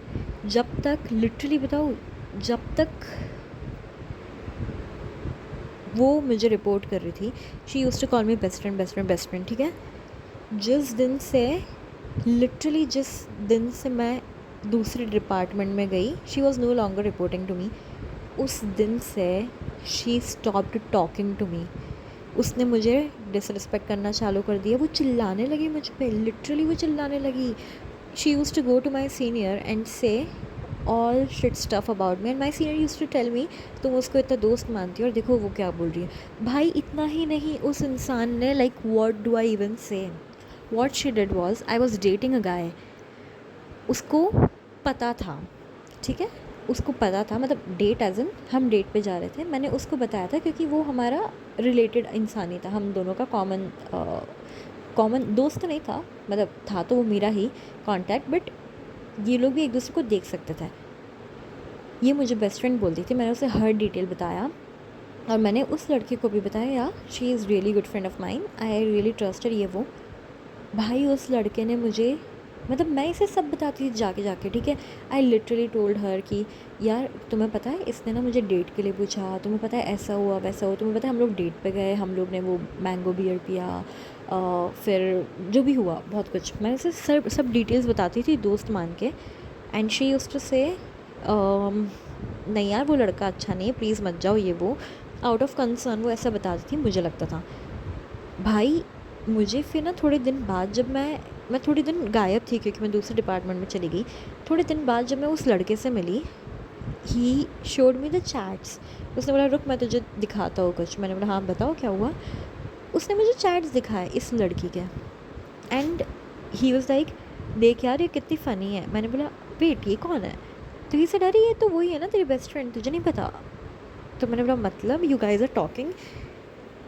जब तक लिटरली बताऊँ, जब तक वो मुझे रिपोर्ट कर रही थी, she used to call me best friend, ठीक है। जिस दिन से लिटरली जिस दिन से मैं दूसरे डिपार्टमेंट में गई, she was no longer reporting to me, उस दिन से she stopped talking to me. उसने मुझे डिसरिस्पेक्ट करना चालू कर दिया, वो चिल्लाने लगी मुझ पे, लिटरली वो चिल्लाने लगी। She used to go to my senior and say all shit stuff about me, and my senior used to tell me तुम उसको इतना दोस्त मानती हो और देखो वो क्या बोल रही है। भाई इतना ही नहीं, उस इंसान ने like what do I even say, what she did was, I was dating a guy, उसको पता था, ठीक है, उसको पता था, मतलब डेट एज इन हम डेट पे जा रहे थे, मैंने उसको बताया था क्योंकि वो हमारा रिलेटेड इंसान ही था, हम दोनों का कॉमन दोस्त नहीं था, मतलब था तो वो मेरा ही कॉन्टैक्ट, बट ये लोग भी एक दूसरे को देख सकते थे। ये मुझे बेस्ट फ्रेंड बोलती थी, मैंने उसे हर डिटेल बताया, और मैंने उस लड़के को भी बताया, यार she is really good friend of mine, I really trust her, ये वो। भाई उस लड़के ने मुझे मतलब मैं इसे सब बताती थी जाके जाके, ठीक है। आई लिटरली टोल्ड हर कि यार तुम्हें पता है इसने ना मुझे डेट के लिए पूछा, तुम्हें पता है ऐसा हुआ वैसा हुआ, तुम्हें पता है हम लोग डेट पे गए, हम लोग ने वो मैंगो बियर पिया, फिर जो भी हुआ बहुत कुछ मैं इसे सब सब डिटेल्स बताती थी दोस्त मान के। एंड शी यूज्ड टू से नहीं यार वो लड़का अच्छा नहीं है, प्लीज़ मत जाओ, ये वो आउट ऑफ कंसर्न वो ऐसा बताती थी, मुझे लगता था। भाई मुझे फिर ना थोड़े दिन बाद जब मैं थोड़े दिन गायब थी क्योंकि मैं दूसरे डिपार्टमेंट में चली गई। थोड़े दिन बाद जब मैं उस लड़के से मिली, he showed me the chats. उसने बोला रुक मैं तुझे दिखाता हूँ कुछ। मैंने बोला हाँ बताओ क्या हुआ। उसने मुझे चैट्स दिखाए इस लड़की के, एंड ही वॉज लाइक देख यार ये कितनी फ़नी है। मैंने बोला वेट ये कौन है। तो ही सेड अरे ये तो वही है ना तेरी बेस्ट फ्रेंड, तुझे नहीं पता। तो मैंने बोला मतलब you guys are talking.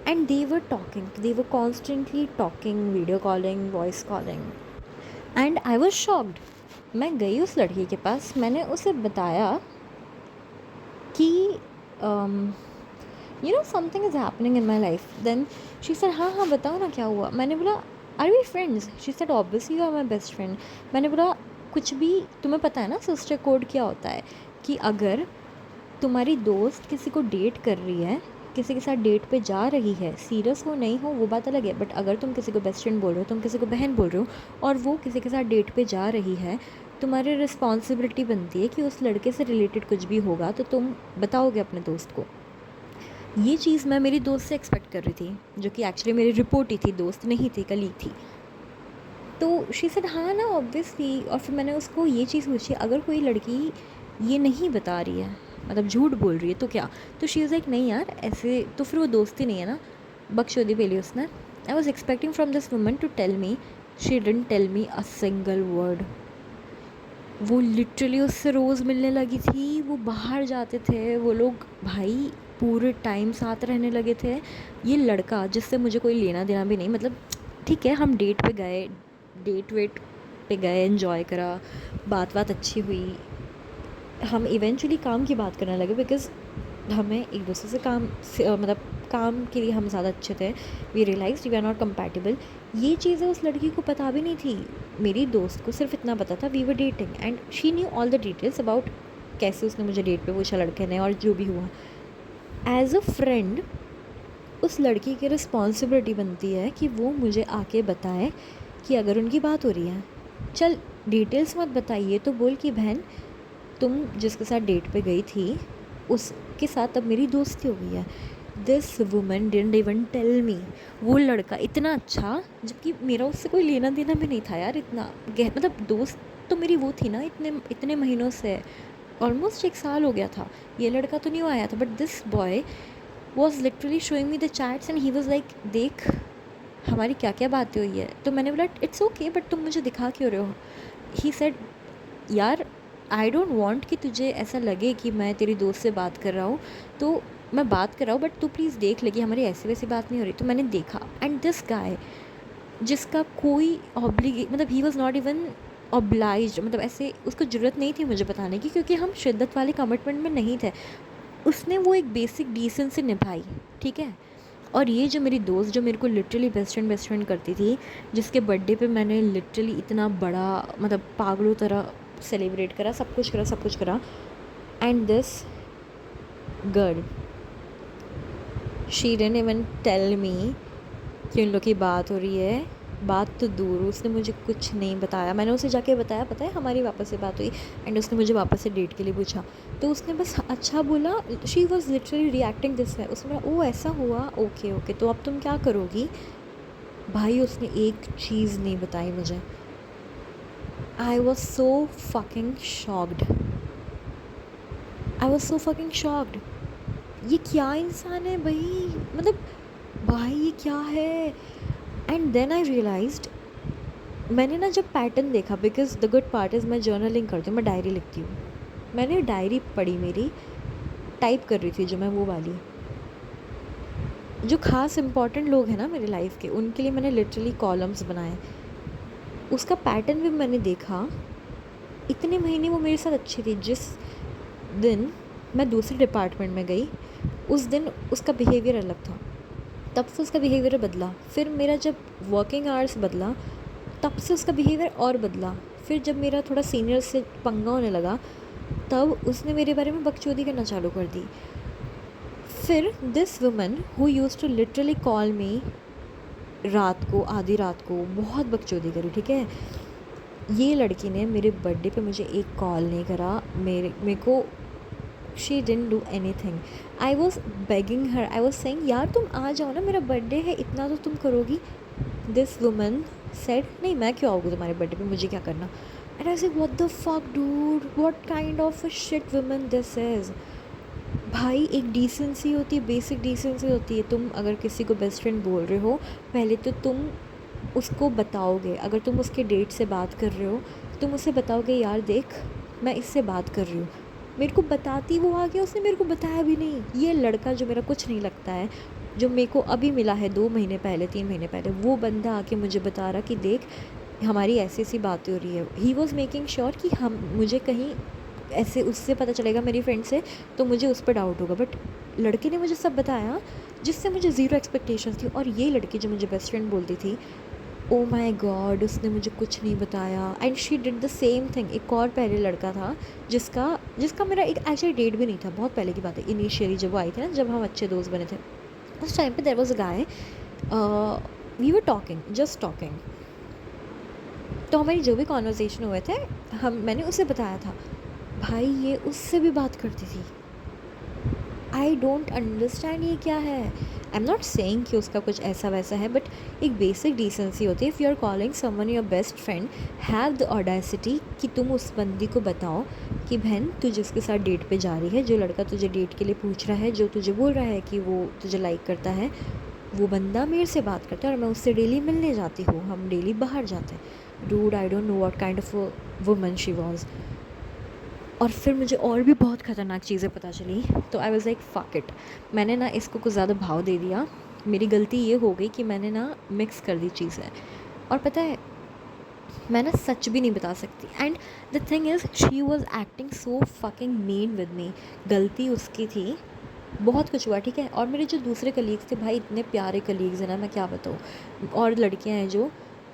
And they were constantly talking, video calling, voice calling, and I was shocked. मैं गई उस लड़की के पास, मैंने उसे बताया कि you know something is happening in my life. Then she said हाँ हाँ बताओ ना क्या हुआ। मैंने बोला are we friends. She said obviously you are my best friend. मैंने बोला कुछ भी तुम्हें पता है ना सिस्टर कोड क्या होता है, कि अगर तुम्हारी दोस्त किसी को डेट कर रही है, किसी के साथ डेट पे जा रही है, सीरियस हो नहीं हो वो बात अलग है, बट अगर तुम किसी को बेस्ट फ्रेंड बोल रहे हो, तुम किसी को बहन बोल रहे हो और वो किसी के साथ डेट पे जा रही है, तुम्हारी रिस्पॉन्सिबिलिटी बनती है कि उस लड़के से रिलेटेड कुछ भी होगा तो तुम बताओगे अपने दोस्त को। ये चीज़ मैं मेरी दोस्त से एक्सपेक्ट कर रही थी, जो कि एक्चुअली मेरी रिपोर्ट ही थी, दोस्त नहीं थी, कलीग थी। तो शी सेड हाँ ना ऑब्वियसली। और फिर मैंने उसको ये चीज़ पूछी अगर कोई लड़की ये नहीं बता रही है, मतलब झूठ बोल रही है तो क्या। तो शी इज़ लाइक नहीं यार ऐसे तो फिर वो दोस्ती नहीं है ना, बकचोदी पेली उसने। I was expecting from this woman to tell me, she didn't tell me a single word. वो लिटरली उससे रोज़ मिलने लगी थी, वो बाहर जाते थे वो लोग, भाई पूरे टाइम साथ रहने लगे थे। ये लड़का जिससे मुझे कोई लेना देना भी नहीं, मतलब ठीक है हम डेट पे गए, डेट वेट पे गए, एंजॉय करा, बात अच्छी हुई, हम इवेंचुअली काम की बात करने लगे बिकॉज़ हमें एक दूसरे से मतलब काम के लिए हम ज़्यादा अच्छे थे। We realised we are not compatible. ये चीज़ें उस लड़की को पता भी नहीं थी। मेरी दोस्त को सिर्फ इतना पता था we were dating, and she knew all the details about कैसे उसने मुझे डेट पे पूछा लड़के ने और जो भी हुआ। एज अ फ्रेंड उस लड़की की रिस्पॉन्सिबिलिटी बनती है कि वो मुझे आके बताए कि अगर उनकी बात हो रही है, चल डिटेल्स मत बताइए तो बोल कि बहन तुम जिसके साथ डेट पे गई थी उसके साथ अब मेरी दोस्ती हो गई है। This woman didn't even tell me. वो लड़का इतना अच्छा, जबकि मेरा उससे कोई लेना देना भी नहीं था यार, इतना मतलब दोस्त तो मेरी वो थी ना इतने इतने महीनों से, ऑलमोस्ट 1 साल हो गया था। ये लड़का तो नहीं आया था, but this boy was literally showing me the chats and he was like देख हमारी क्या क्या बातें हुई है। तो मैंने बोला इट्स ओके बट तुम मुझे दिखा क्यों रहे हो। ही सेड यार आई डोंट वांट कि तुझे ऐसा लगे कि मैं तेरी दोस्त से बात कर रहा हूँ, तो मैं बात कर रहा हूँ बट तू प्लीज़ देख ले कि हमारी ऐसी वैसी बात नहीं हो रही। तो मैंने देखा एंड दिस गाय जिसका कोई मतलब he was not even obliged, मतलब ऐसे उसको ज़रूरत नहीं थी मुझे बताने की क्योंकि हम शिद्दत वाले कमिटमेंट में नहीं थे, उसने वो एक बेसिक डिसेंसी निभाई, ठीक है। और ये जो मेरी दोस्त जो मेरे को लिटरली बेस्ट फ्रेंड करती थी, जिसके बर्थडे पे मैंने लिटरली इतना बड़ा मतलब पागलों तरह सेलिब्रेट करा, सब कुछ करा, and this girl she didn't even tell me कि उन लोग की बात हो रही है। बात तो दूर, उसने मुझे कुछ नहीं बताया। मैंने उसे जाके बताया पता है हमारी वापस से बात हुई, एंड उसने मुझे वापस से डेट के लिए पूछा, तो उसने बस अच्छा बोला। She was literally reacting this way. उसने बोला ओ ऐसा हुआ, ओके ओके तो अब तुम क्या करोगी। भाई उसने एक चीज़ नहीं बताई मुझे। I was so fucking shocked, I was so fucking shocked. ये क्या इंसान है भाई, मतलब भाई ये क्या है। एंड देन आई रियलाइज्ड, मैंने ना जब पैटर्न देखा, because the good part is मैं जर्नलिंग करती हूँ, मैं डायरी लिखती हूँ। मैंने डायरी पढ़ी, मेरी टाइप कर रही थी जो मैं वो वाली, जो ख़ास इंपॉर्टेंट लोग हैं ना मेरे लाइफ के, उनके लिए मैंने लिटरली कॉलम्स बनाए। उसका पैटर्न भी मैंने देखा। इतने महीने वो मेरे साथ अच्छी थी, जिस दिन मैं दूसरे डिपार्टमेंट में गई उस दिन उसका बिहेवियर अलग था, तब से उसका बिहेवियर बदला। फिर मेरा जब वर्किंग आवर्स बदला तब से उसका बिहेवियर और बदला। फिर जब मेरा थोड़ा सीनियर से पंगा होने लगा तब उसने मेरे बारे में बकचोदी करना चालू कर दी। फिर this woman who use to literally call me रात को, आधी रात को, बहुत बकचोदी करी, ठीक है। ये लड़की ने मेरे बर्थडे पे मुझे एक कॉल नहीं करा, मेरे को she didn't do anything. I was begging her, I was saying यार तुम आ जाओ ना, मेरा बर्थडे है, इतना तो तुम करोगी। दिस वुमन सेड नहीं मैं क्यों आऊँगी तुम्हारे बर्थडे पे, मुझे क्या करना। एंड आई से what the fuck dude, what kind of a shit woman this is. भाई एक डिसेंसी होती है, बेसिक डिसेंसी होती है। तुम अगर किसी को बेस्ट फ्रेंड बोल रहे हो पहले तो तुम उसको बताओगे। अगर तुम उसके डेट से बात कर रहे हो तुम उसे बताओगे यार देख मैं इससे बात कर रही हूँ, मेरे को बताती वो आ गया, उसने मेरे को बताया भी नहीं। ये लड़का जो मेरा कुछ नहीं लगता है, जो मेरे को अभी मिला है 2 महीने पहले 3 महीने पहले, वो बंदा आके मुझे बता रहा कि देख हमारी ऐसी ऐसी बातें हो रही है। ही वॉज़ मेकिंग श्योर कि हम मुझे कहीं ऐसे उससे पता चलेगा मेरी फ्रेंड से तो मुझे उस पर डाउट होगा। बट लड़के ने मुझे सब बताया जिससे मुझे ज़ीरो एक्सपेक्टेशंस थी। और ये लड़की जो मुझे बेस्ट फ्रेंड बोलती थी, ओ माई गॉड उसने मुझे कुछ नहीं बताया। And she did the same thing. एक और पहले लड़का था जिसका जिसका मेरा एक एक्चुअली डेट भी नहीं था, बहुत पहले की बात है, इनिशियली जब वो आई थी ना, जब हम अच्छे दोस्त बने थे, उस टाइम पे there was a guy, we were talking, just talking. तो हमारी जो भी कॉन्वर्जेशन हुए थे मैंने उसे बताया था, भाई ये उससे भी बात करती थी। आई डोंट अंडरस्टैंड ये क्या है। आई एम नॉट सेइंग कि उसका कुछ ऐसा वैसा है, बट एक बेसिक डिसेंसी होती है। If you are calling someone your best friend, have the audacity कि तुम उस बंदी को बताओ कि बहन तू जिसके साथ डेट पे जा रही है, जो लड़का तुझे डेट के लिए पूछ रहा है, जो तुझे बोल रहा है कि वो तुझे लाइक करता है, वो बंदा मेरे से बात करता है और मैं उससे डेली मिलने जाती हूँ, हम डेली बाहर जाते हैं। Dude I don't know what kind of woman she was. और फिर मुझे और भी बहुत ख़तरनाक चीज़ें पता चली, तो I was like fuck it. मैंने ना इसको कुछ ज़्यादा भाव दे दिया। मेरी गलती ये हो गई कि मैंने ना मिक्स कर दी चीज़ें। और पता है मैं ना सच भी नहीं बता सकती। And the thing is she was acting so fucking mean with me. गलती उसकी थी, बहुत कुछ हुआ, ठीक है। और मेरे जो दूसरे कलीग्स थे, भाई इतने प्यारे कलीग्स हैं ना, मैं क्या बताऊँ। और लड़कियां हैं जो,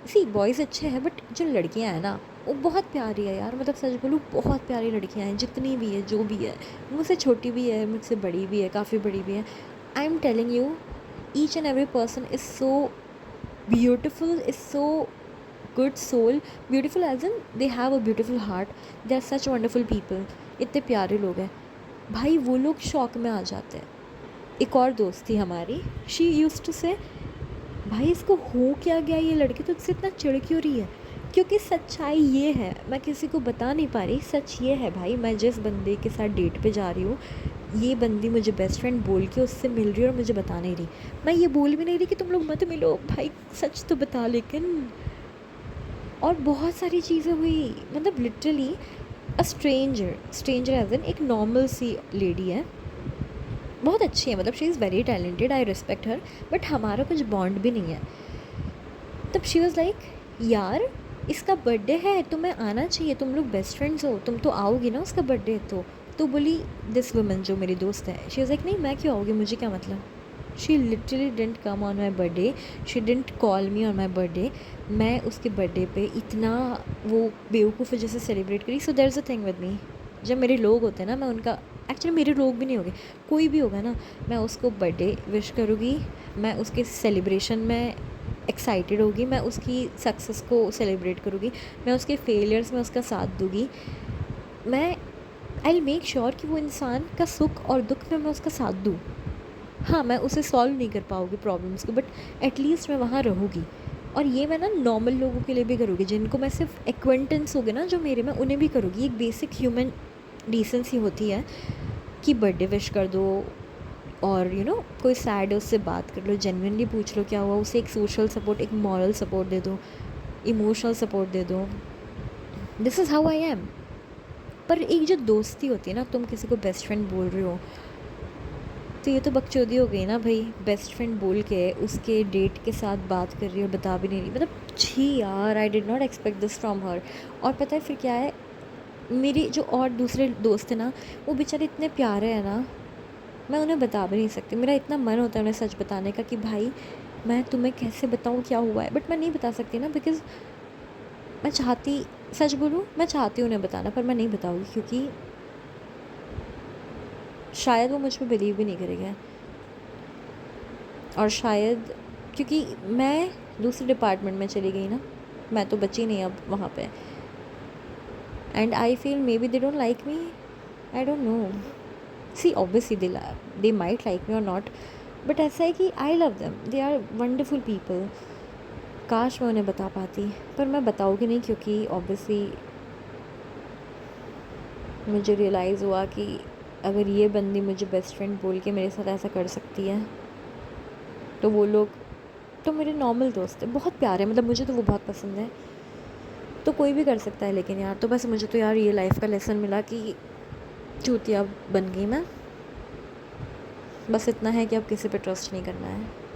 सी बॉयज़ अच्छे हैं बट जो लड़कियां हैं ना वो बहुत प्यारी है यार। मतलब सच बोलूँ बहुत प्यारी लड़कियां हैं, जितनी भी है जो भी है। मुझसे छोटी भी है, मुझसे बड़ी भी है, काफ़ी बड़ी भी है। I am telling you each and every person is so beautiful, is so good soul. Beautiful as in they have a beautiful heart, they are such wonderful people. इतने प्यारे लोग हैं भाई, वो लोग शौक में आ जाते हैं। एक और दोस्त थी हमारी, शी यूज़ टू से भाई इसको हो क्या गया, ये लड़की तो इससे इतना चिढ़ क्यों रही है। क्योंकि सच्चाई ये है, मैं किसी को बता नहीं पा रही, सच ये है भाई, मैं जिस बंदे के साथ डेट पे जा रही हूँ, ये बंदी मुझे बेस्ट फ्रेंड बोल के उससे मिल रही है और मुझे बता नहीं रही। मैं ये बोल भी नहीं रही कि तुम लोग मत मिलो, भाई सच तो बता। लेकिन और बहुत सारी चीज़ें हुई, मतलब literally a stranger as in एक नॉर्मल सी लेडी है, बहुत अच्छी है, मतलब she is very talented, I respect her, but हमारा कुछ बॉन्ड भी नहीं है। तब शी वॉज़ लाइक यार इसका बर्थडे है, तुम्हें आना चाहिए, तुम लोग बेस्ट फ्रेंड्स हो, तुम तो आओगी ना उसका बर्थडे है तो बोली दिस वुमन जो मेरी दोस्त है, शी वॉज़ लाइक नहीं मैं क्यों आऊँगी, मुझे क्या मतलब। She literally didn't come on my birthday, she didn't call me on my birthday. मैं उसके बर्थडे पे इतना वो बेवकूफ़ जैसे सेलिब्रेट करी। So there is a thing with me, जब मेरे लोग होते हैं ना, मैं उनका, एक्चुअली मेरे लोग भी नहीं होंगे, कोई भी होगा ना, मैं उसको बर्थडे विश करूँगी, मैं उसके सेलिब्रेशन में एक्साइटेड होगी, मैं उसकी सक्सेस को सेलिब्रेट करूँगी, मैं उसके फेलियर्स में उसका साथ दूँगी, मैं आई विल मेक श्योर कि वो इंसान का सुख और दुख में मैं उसका साथ दूँ। हाँ मैं उसे सॉल्व नहीं कर पाऊँगी प्रॉब्लम्स को, बट एटलीस्ट मैं वहाँ रहूँगी। और ये मैं ना नॉर्मल लोगों के लिए भी करूँगी, जिनको मैं सिर्फ एक्वेंटेंस हो गए ना जो मेरे, मैं उन्हें भी करूँगी। एक बेसिक ह्यूमन डिसेंसी होती है कि बर्थडे विश कर दो, और यू नो कोई सैड है उससे बात कर लो, जेन्युइनली पूछ लो क्या हुआ, उसे एक सोशल सपोर्ट, एक मॉरल सपोर्ट दे दो, इमोशनल सपोर्ट दे दो। This is how I am. पर एक जो दोस्ती होती है ना, तुम किसी को बेस्ट फ्रेंड बोल रहे हो, तो ये तो बकचोदी हो गई ना भाई। बेस्ट फ्रेंड बोल के उसके डेट के साथ बात कर रही है और बता भी नहीं रही, मतलब छी यार, I did not expect this from her. और पता है फिर क्या है, मेरे जो और दूसरे दोस्त हैं ना, वो बेचारे इतने प्यारे हैं ना, मैं उन्हें बता भी नहीं सकती। मेरा इतना मन होता है उन्हें सच बताने का कि भाई मैं तुम्हें कैसे बताऊँ क्या हुआ है, बट मैं नहीं बता सकती ना, बिकॉज़ मैं चाहती, सच बोलूँ मैं चाहती हूँ उन्हें बताना, पर मैं नहीं बताऊँगी क्योंकि शायद वो मुझ पे बिलीव भी नहीं करेंगे, और शायद क्योंकि मैं दूसरे डिपार्टमेंट में चली गई ना, मैं तो बची नहीं अब वहाँ पे, and I feel maybe they don't like me, I don't know. See obviously they might like me और नॉट, बट ऐसा है कि I love them, they are wonderful people. काश मैं उन्हें बता पाती, पर मैं बताऊँगी नहीं क्योंकि ऑब्वियसली मुझे रियलाइज़ हुआ कि अगर ये बंदी मुझे बेस्ट फ्रेंड बोल के मेरे साथ ऐसा कर सकती है, तो वो लोग तो मेरे नॉर्मल दोस्त है, बहुत प्यारे, मतलब मुझे तो वो बहुत पसंद है, तो कोई भी कर सकता है। लेकिन यार तो बस मुझे तो यार ये लाइफ का लेसन मिला कि चूतिया बन गई मैं। बस इतना है कि अब किसी पे ट्रस्ट नहीं करना है।